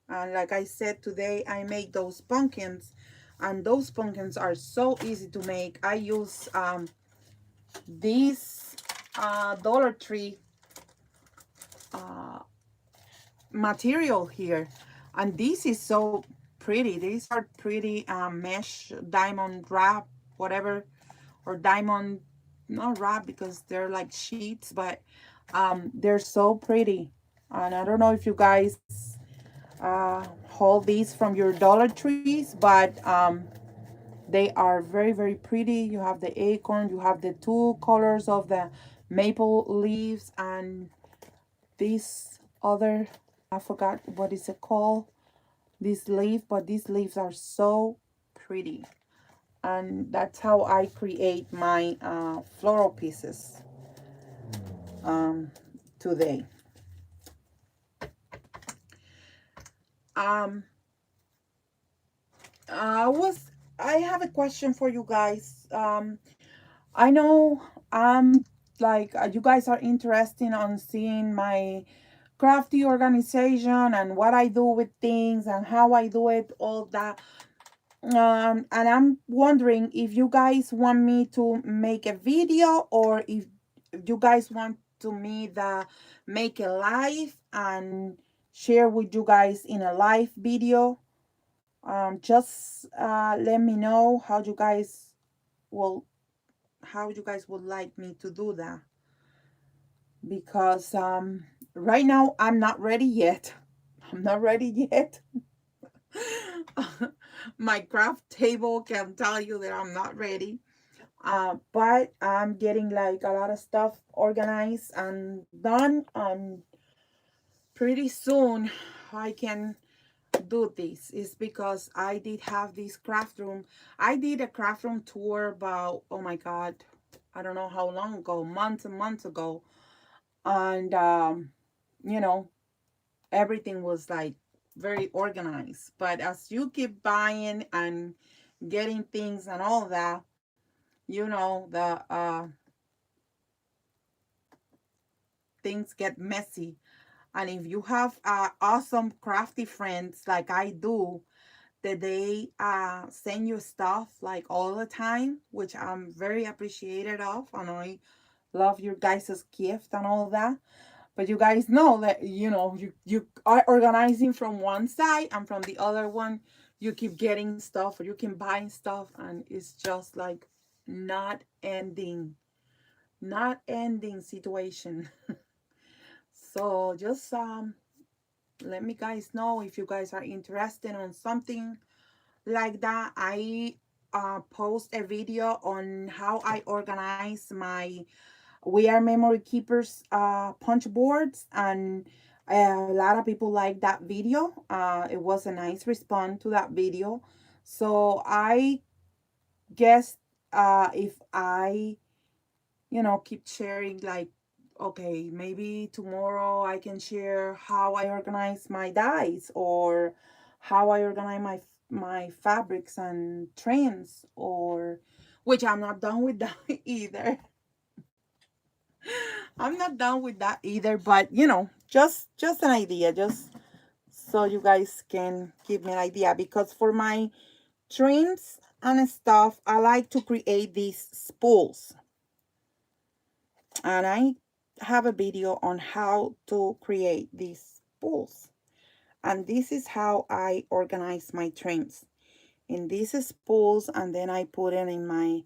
and like I said, today I made those pumpkins, and those pumpkins are so easy to make. I use these Dollar Tree uh, material here, and this is so pretty. These are pretty mesh diamond wrap, whatever, or diamond not wrap because they're like sheets, but they're so pretty. And I don't know if you guys hold these from your Dollar Trees, but they are very, very pretty. You have the acorn, you have the two colors of the maple leaves, and this other, I forgot what is it called, this leaf, but these leaves are so pretty. And that's how I create my floral pieces today. Um, I was I have a question for you guys. I know like you guys are interested on seeing my crafty organization and what I do with things and how I do it, all that. And I'm wondering if you guys want me to make a video, or if you guys want to me the make a live and share with you guys in a live video. Just let me know will how you guys would like me to do that, because right now I'm not ready yet. I'm not ready yet. My craft table can tell you that I'm not ready. But I'm getting like a lot of stuff organized and done, and pretty soon I can do this. Is because I did have this craft room. I did a craft room tour about, oh my god, I don't know how long ago, months and months ago. And you know, everything was like very organized. But as you keep buying and getting things and all that, the things get messy. And if you have awesome crafty friends like I do, that they send you stuff like all the time, which I'm very appreciated of, and I love your guys' gift and all that. But you guys know that you are organizing from one side, and from the other one you keep getting stuff, or you can buy stuff, and it's just like not ending, not ending situation. So just let me guys know if you guys are interested on something like that. I post a video on how I organize my We Are Memory Keepers punch boards, and a lot of people like that video. It was a nice response to that video. So I guess if I keep sharing, like, okay, maybe tomorrow I can share how I organize my dyes, or how I organize my fabrics and trends, or which I'm not done with that either. I'm not done with that either, but just an idea, just so you guys can give me an idea, because for my trims and stuff, I like to create these spools. And I have a video on how to create these spools. And this is how I organize my trims in these spools, and then I put it in my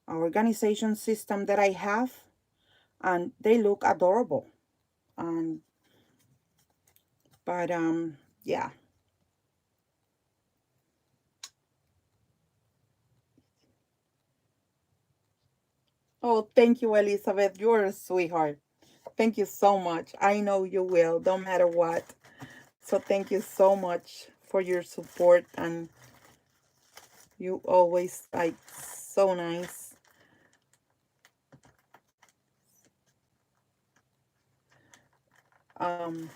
organization system that I have, and they look adorable. And but yeah. Oh, thank you, Elizabeth. You're a sweetheart. Thank you so much. I know you will, no matter what. So thank you so much for your support, and you always like so nice. Um,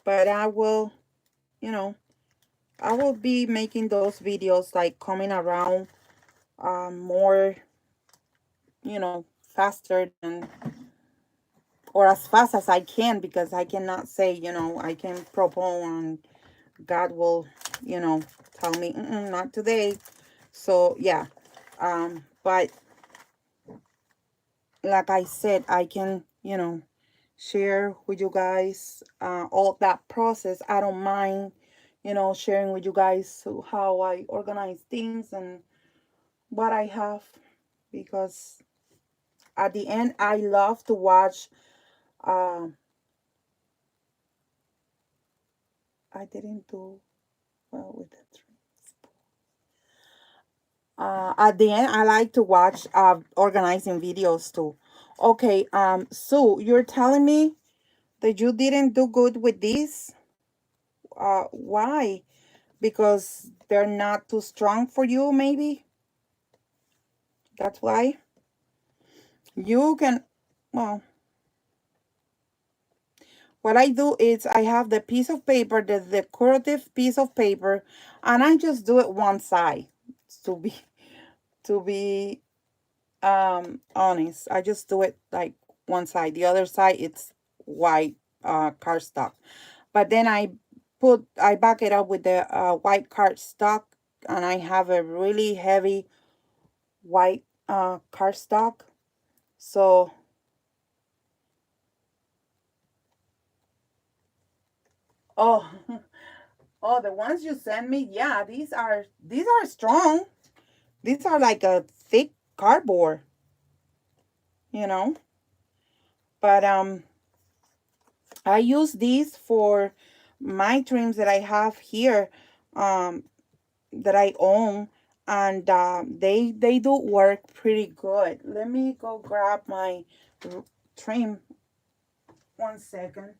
but you know, I will be making those videos like coming around more, faster than, or as fast as I can, because I cannot say, I can propose and God will, you know, tell me, not today. So yeah, but like I said, I can, share with you guys all that process. I don't mind, sharing with you guys how I organize things and what I have. because at the end, I love to watch. Um, I didn't do well with the trims. At the end, I like to watch organizing videos too. Okay, Sue, you're telling me that you didn't do good with this? Why? Because they're not too strong for you, maybe? That's why? You can, well, what I do is I have the piece of paper, the decorative piece of paper, and I just do it one side to be to be honest. I just do it like one side. The other side it's white cardstock. But then I back it up with the white cardstock, and I have a really heavy white cardstock. So oh oh, the ones you sent me, yeah, these are strong. These are like a thick cardboard, you know. But I use these for my trims that I have here, um, that I own, and they do work pretty good. Let me go grab my trim. 1 second.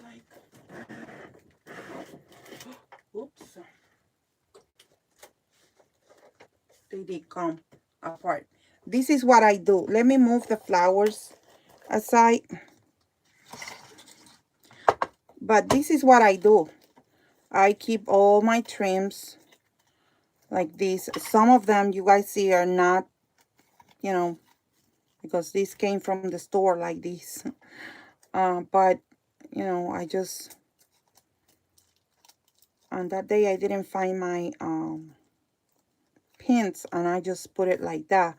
Like, oops, they did come apart. This is what I do. Let me move the flowers aside. But this is what I do. I keep all my trims like this. Some of them you guys see are not, you know, because this came from the store like this. But, you know, I just, on that day I didn't find my pins, and I just put it like that.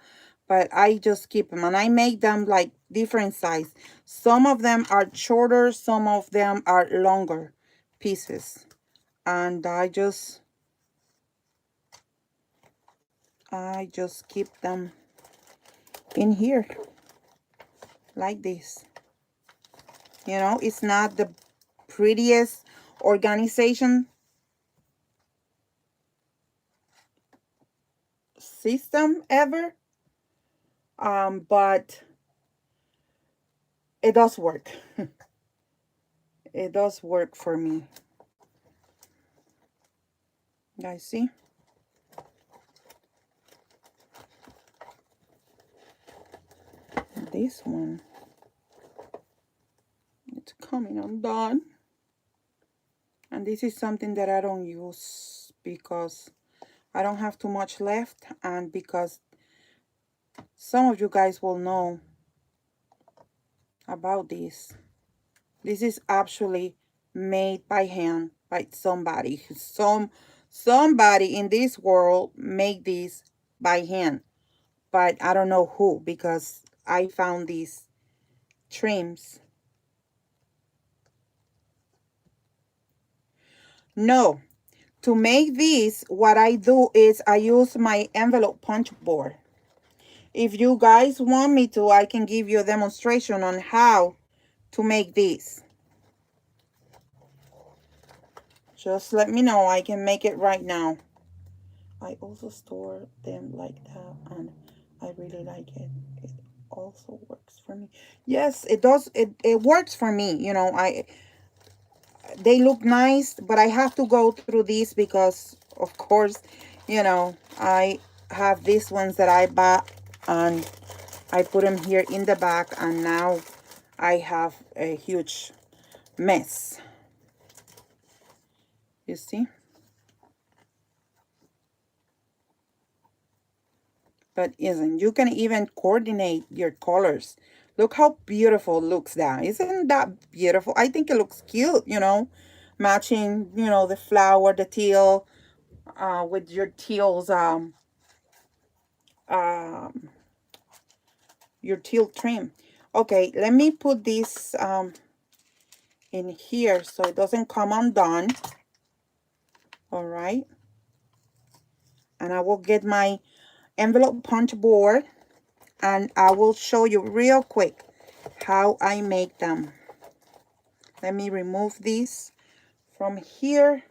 But I just keep them, and I make them like different size. Some of them are shorter, some of them are longer pieces. And I just keep them in here like this. You know, it's not the prettiest organization system ever, but it does work. It does work for me. Guys, see? This one, it's coming undone. And this is something that I don't use because I don't have too much left, and because some of you guys will know about this. This is actually made by hand by somebody. Somebody in this world made this by hand. But I don't know who, because I found these trims. No. To make this, what I do is I use my envelope punch board. If you guys want me to, I can give you a demonstration on how to make this. Just let me know. I can make it right now. I also store them like that, and I really like it. It also works for me. Yes, it does. It works for me. You know, they look nice, but I have to go through these because, of course, you know, I have these ones that I bought, and I put them here in the back, and now I have a huge mess. You see? But isn't, you can even coordinate your colors. Look how beautiful looks that. Isn't that beautiful? I think it looks cute, you know, matching, you know, the flower, the teal, with your teal's um your teal trim. Okay, let me put this in here so it doesn't come undone. All right. And I will get my envelope punch board, and I will show you real quick how I make them. Let me remove these from here.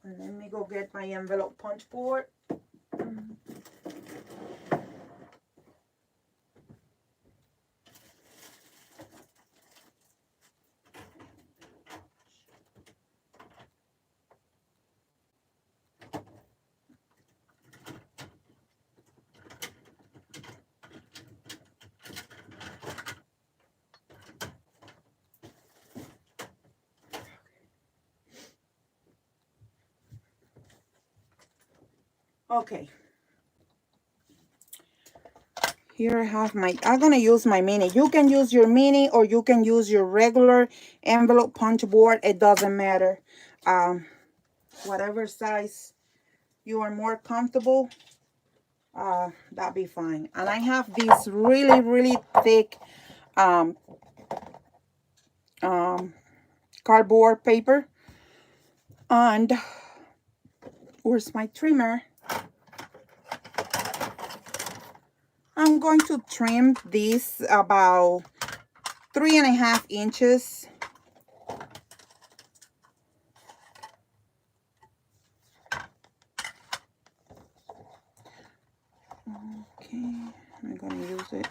And let me go get my envelope punch board. Okay. Here I have I'm going to use my mini. You can use your mini or you can use your regular envelope punch board. It doesn't matter. Whatever size you are more comfortable, that'd be fine. And I have this really, really thick cardboard paper. And where's my trimmer? I'm going to trim this about 3.5 inches. Okay, I'm going to use it.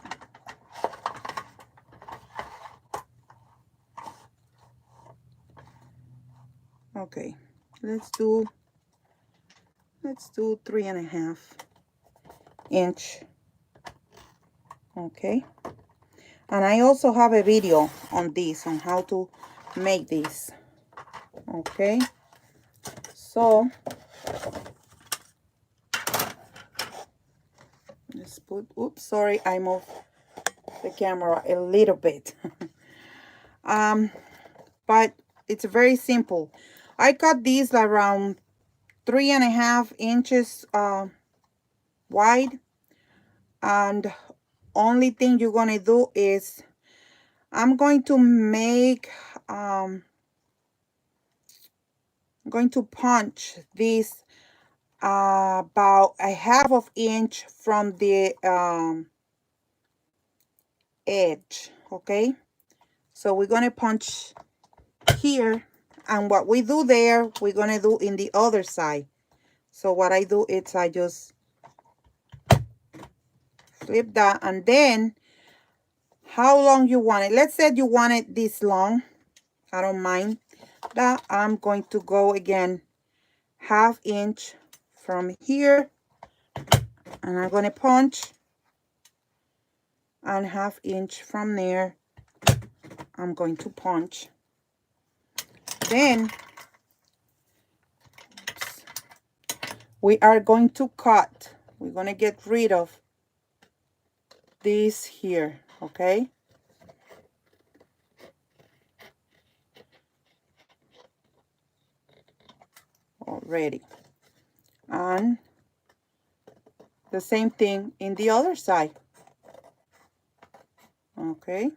Okay, let's do 3.5 inch. Okay, and I also have a video on this, on how to make this. Okay, so let's put, oops, sorry, I moved the camera a little bit. But it's very simple. I cut these around 3.5 inches wide, and only thing you're gonna do is I'm going to make I'm going to punch this about 1/2 inch from the edge. Okay, so we're gonna punch here, and what we do there we're gonna do in the other side. So what I do is I just flip that, and then how long you want it. Let's say you want it this long. I don't mind that. I'm going to go again 1/2 inch from here, and I'm going to punch, and 1/2 inch from there I'm going to punch. Then we are going to cut. We're going to get rid of this here. Okay, already. And the same thing in the other side. Okay,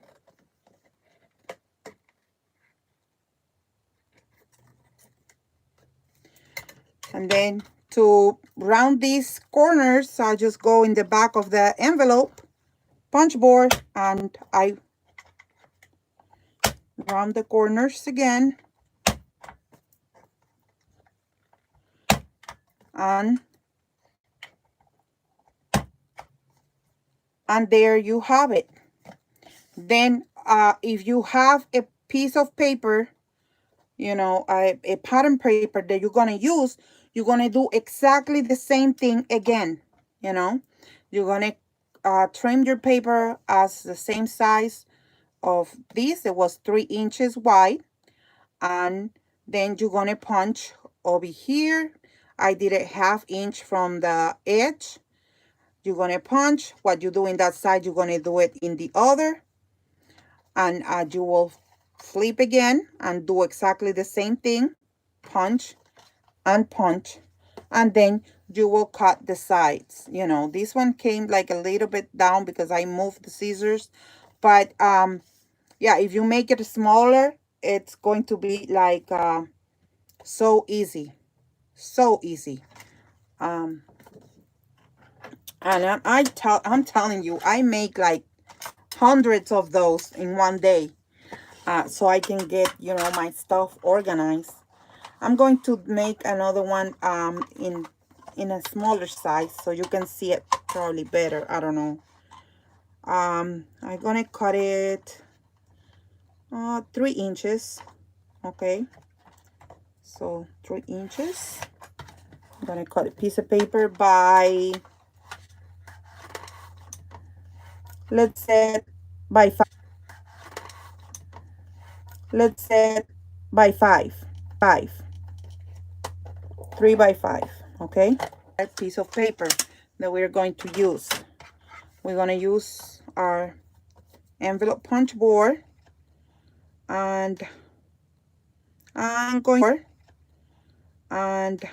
and then to round these corners, I just go in the back of the envelope punch board and I round the corners again, and there you have it. Then if you have a piece of paper, you know, a pattern paper that you're gonna use, you're gonna do exactly the same thing again. You know, you're gonna trim your paper as the same size of this. It was 3 inches wide, and then you're gonna punch over here. I did it 1/2 inch from the edge. You're gonna punch. What you do in that side, you're gonna do it in the other, and you will flip again and do exactly the same thing. Punch and punch, and then you will cut the sides. You know, this one came like a little bit down because I moved the scissors, but yeah, if you make it smaller, it's going to be like so easy, so easy. And I'm telling you, I make like hundreds of those in one day, so I can get, you know, my stuff organized. I'm going to make another one in a smaller size so you can see it probably better. I don't know. I'm gonna cut it 3 inches. Okay, so 3 inches. I'm gonna cut a piece of paper by, let's say, by five. Let's say by five. 3 by 5. Okay, that piece of paper that we're going to use. We're gonna use our envelope punch board, and I'm going and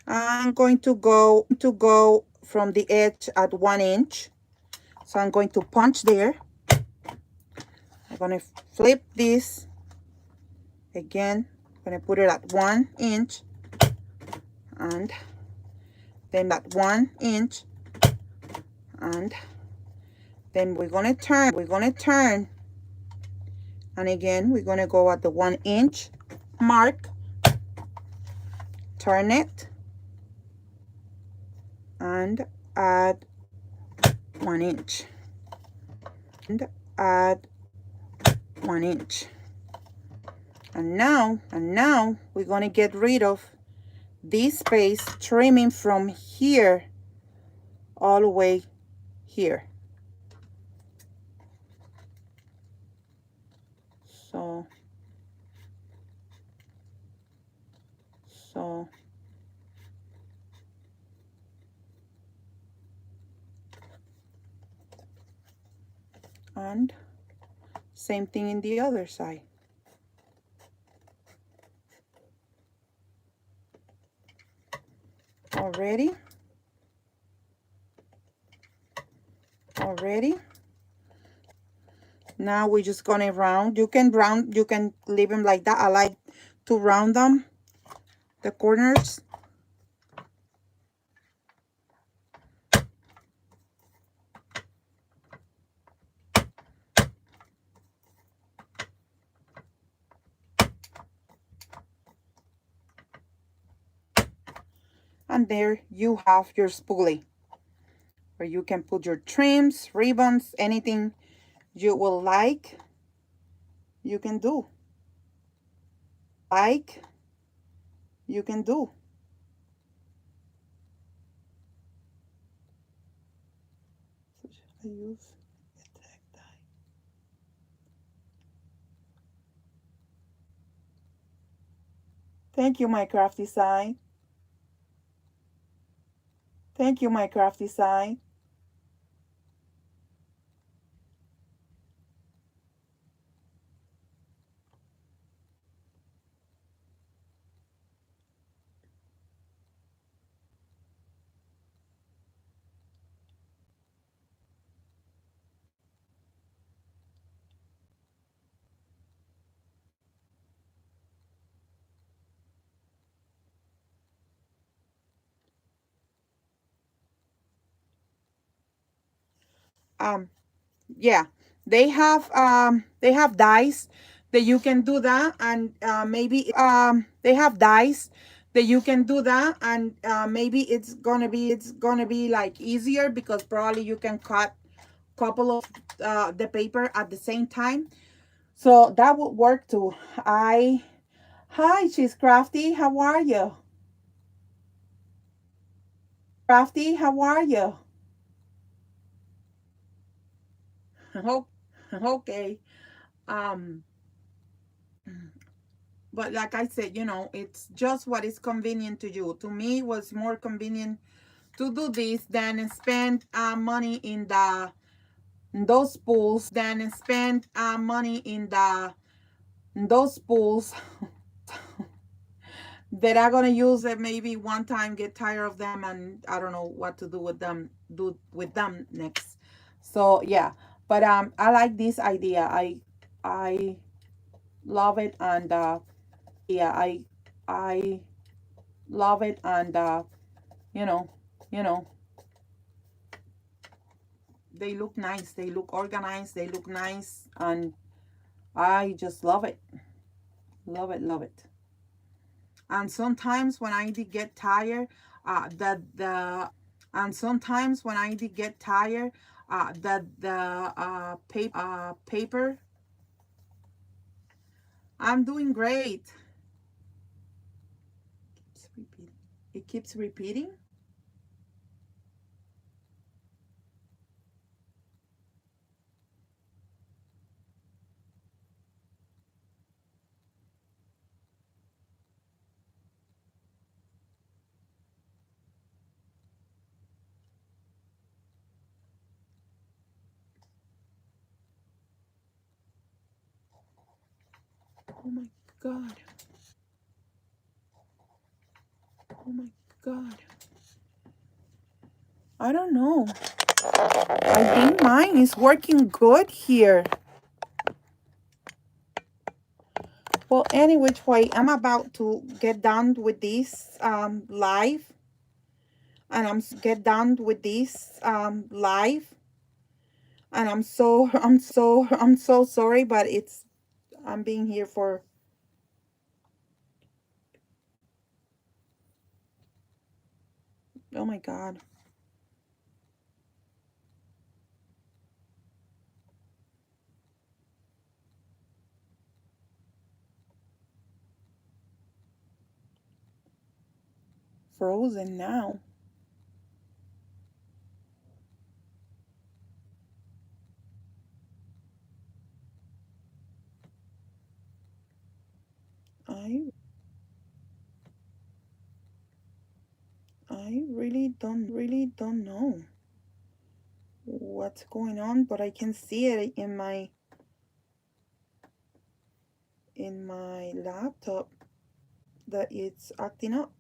I'm going to go from the edge at 1 inch. So I'm going to punch there. I'm going to flip this again. I'm going to put it at 1 inch, and then at 1 inch, and then we're going to turn, and again we're going to go at the 1 inch mark, turn it, and add 1 inch, and add 1 inch. And now we're going to get rid of this space, trimming from here all the way here. So and same thing in the other side. Already. Now we're just gonna round. You can leave them like that. I like to round them, the corners. And there you have your spoolie, where you can put your trims, ribbons, anything you will like, you can do. You can do. I use Thank you, my crafty side. Thank you, my crafty side. Yeah, they have dies that you can do that, and maybe they have dies that you can do that, and maybe it's gonna be like easier, because probably you can cut couple of the paper at the same time, so that would work too. I Hi, she's Crafty, how are you? Crafty, how are you? Okay. um but like I said, you know, it's just what is convenient to you. To me, it was more convenient to do this than spend money in those pools, that are gonna use it maybe one time, get tired of them, and I don't know what to do with them next. So yeah, but I like this idea. I love it, and I love it, and you know, you know, They look nice. They look organized. They look nice. And I just love it. Love it, love it. And sometimes when I did get tired, the and sometimes when I did get tired, the paper, I'm doing great. Keeps repeating. It keeps repeating. Oh my God. Oh my God. I don't know. I think mine is working good here. Well, any which way, I'm about to get done with this live, and get done with this live, and I'm so sorry, but I'm being here for, oh my God, frozen now. I I really don't know what's going on, but I can see it in my laptop that it's acting up.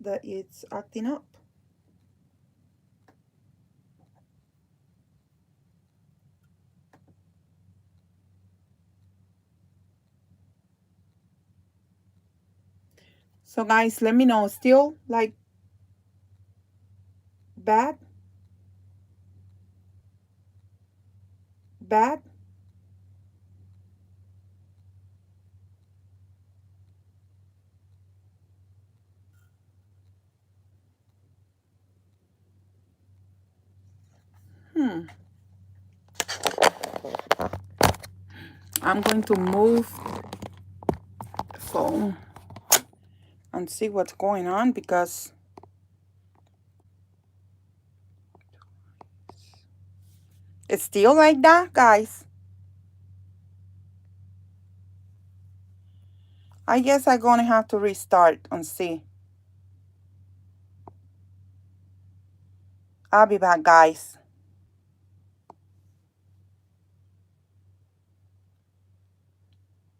That it's acting up. So guys, let me know. Still like bad, bad. Hmm. I'm going to move the phone and see what's going on because it's still like that, guys. I guess I'm gonna have to restart and see. I'll be back, guys.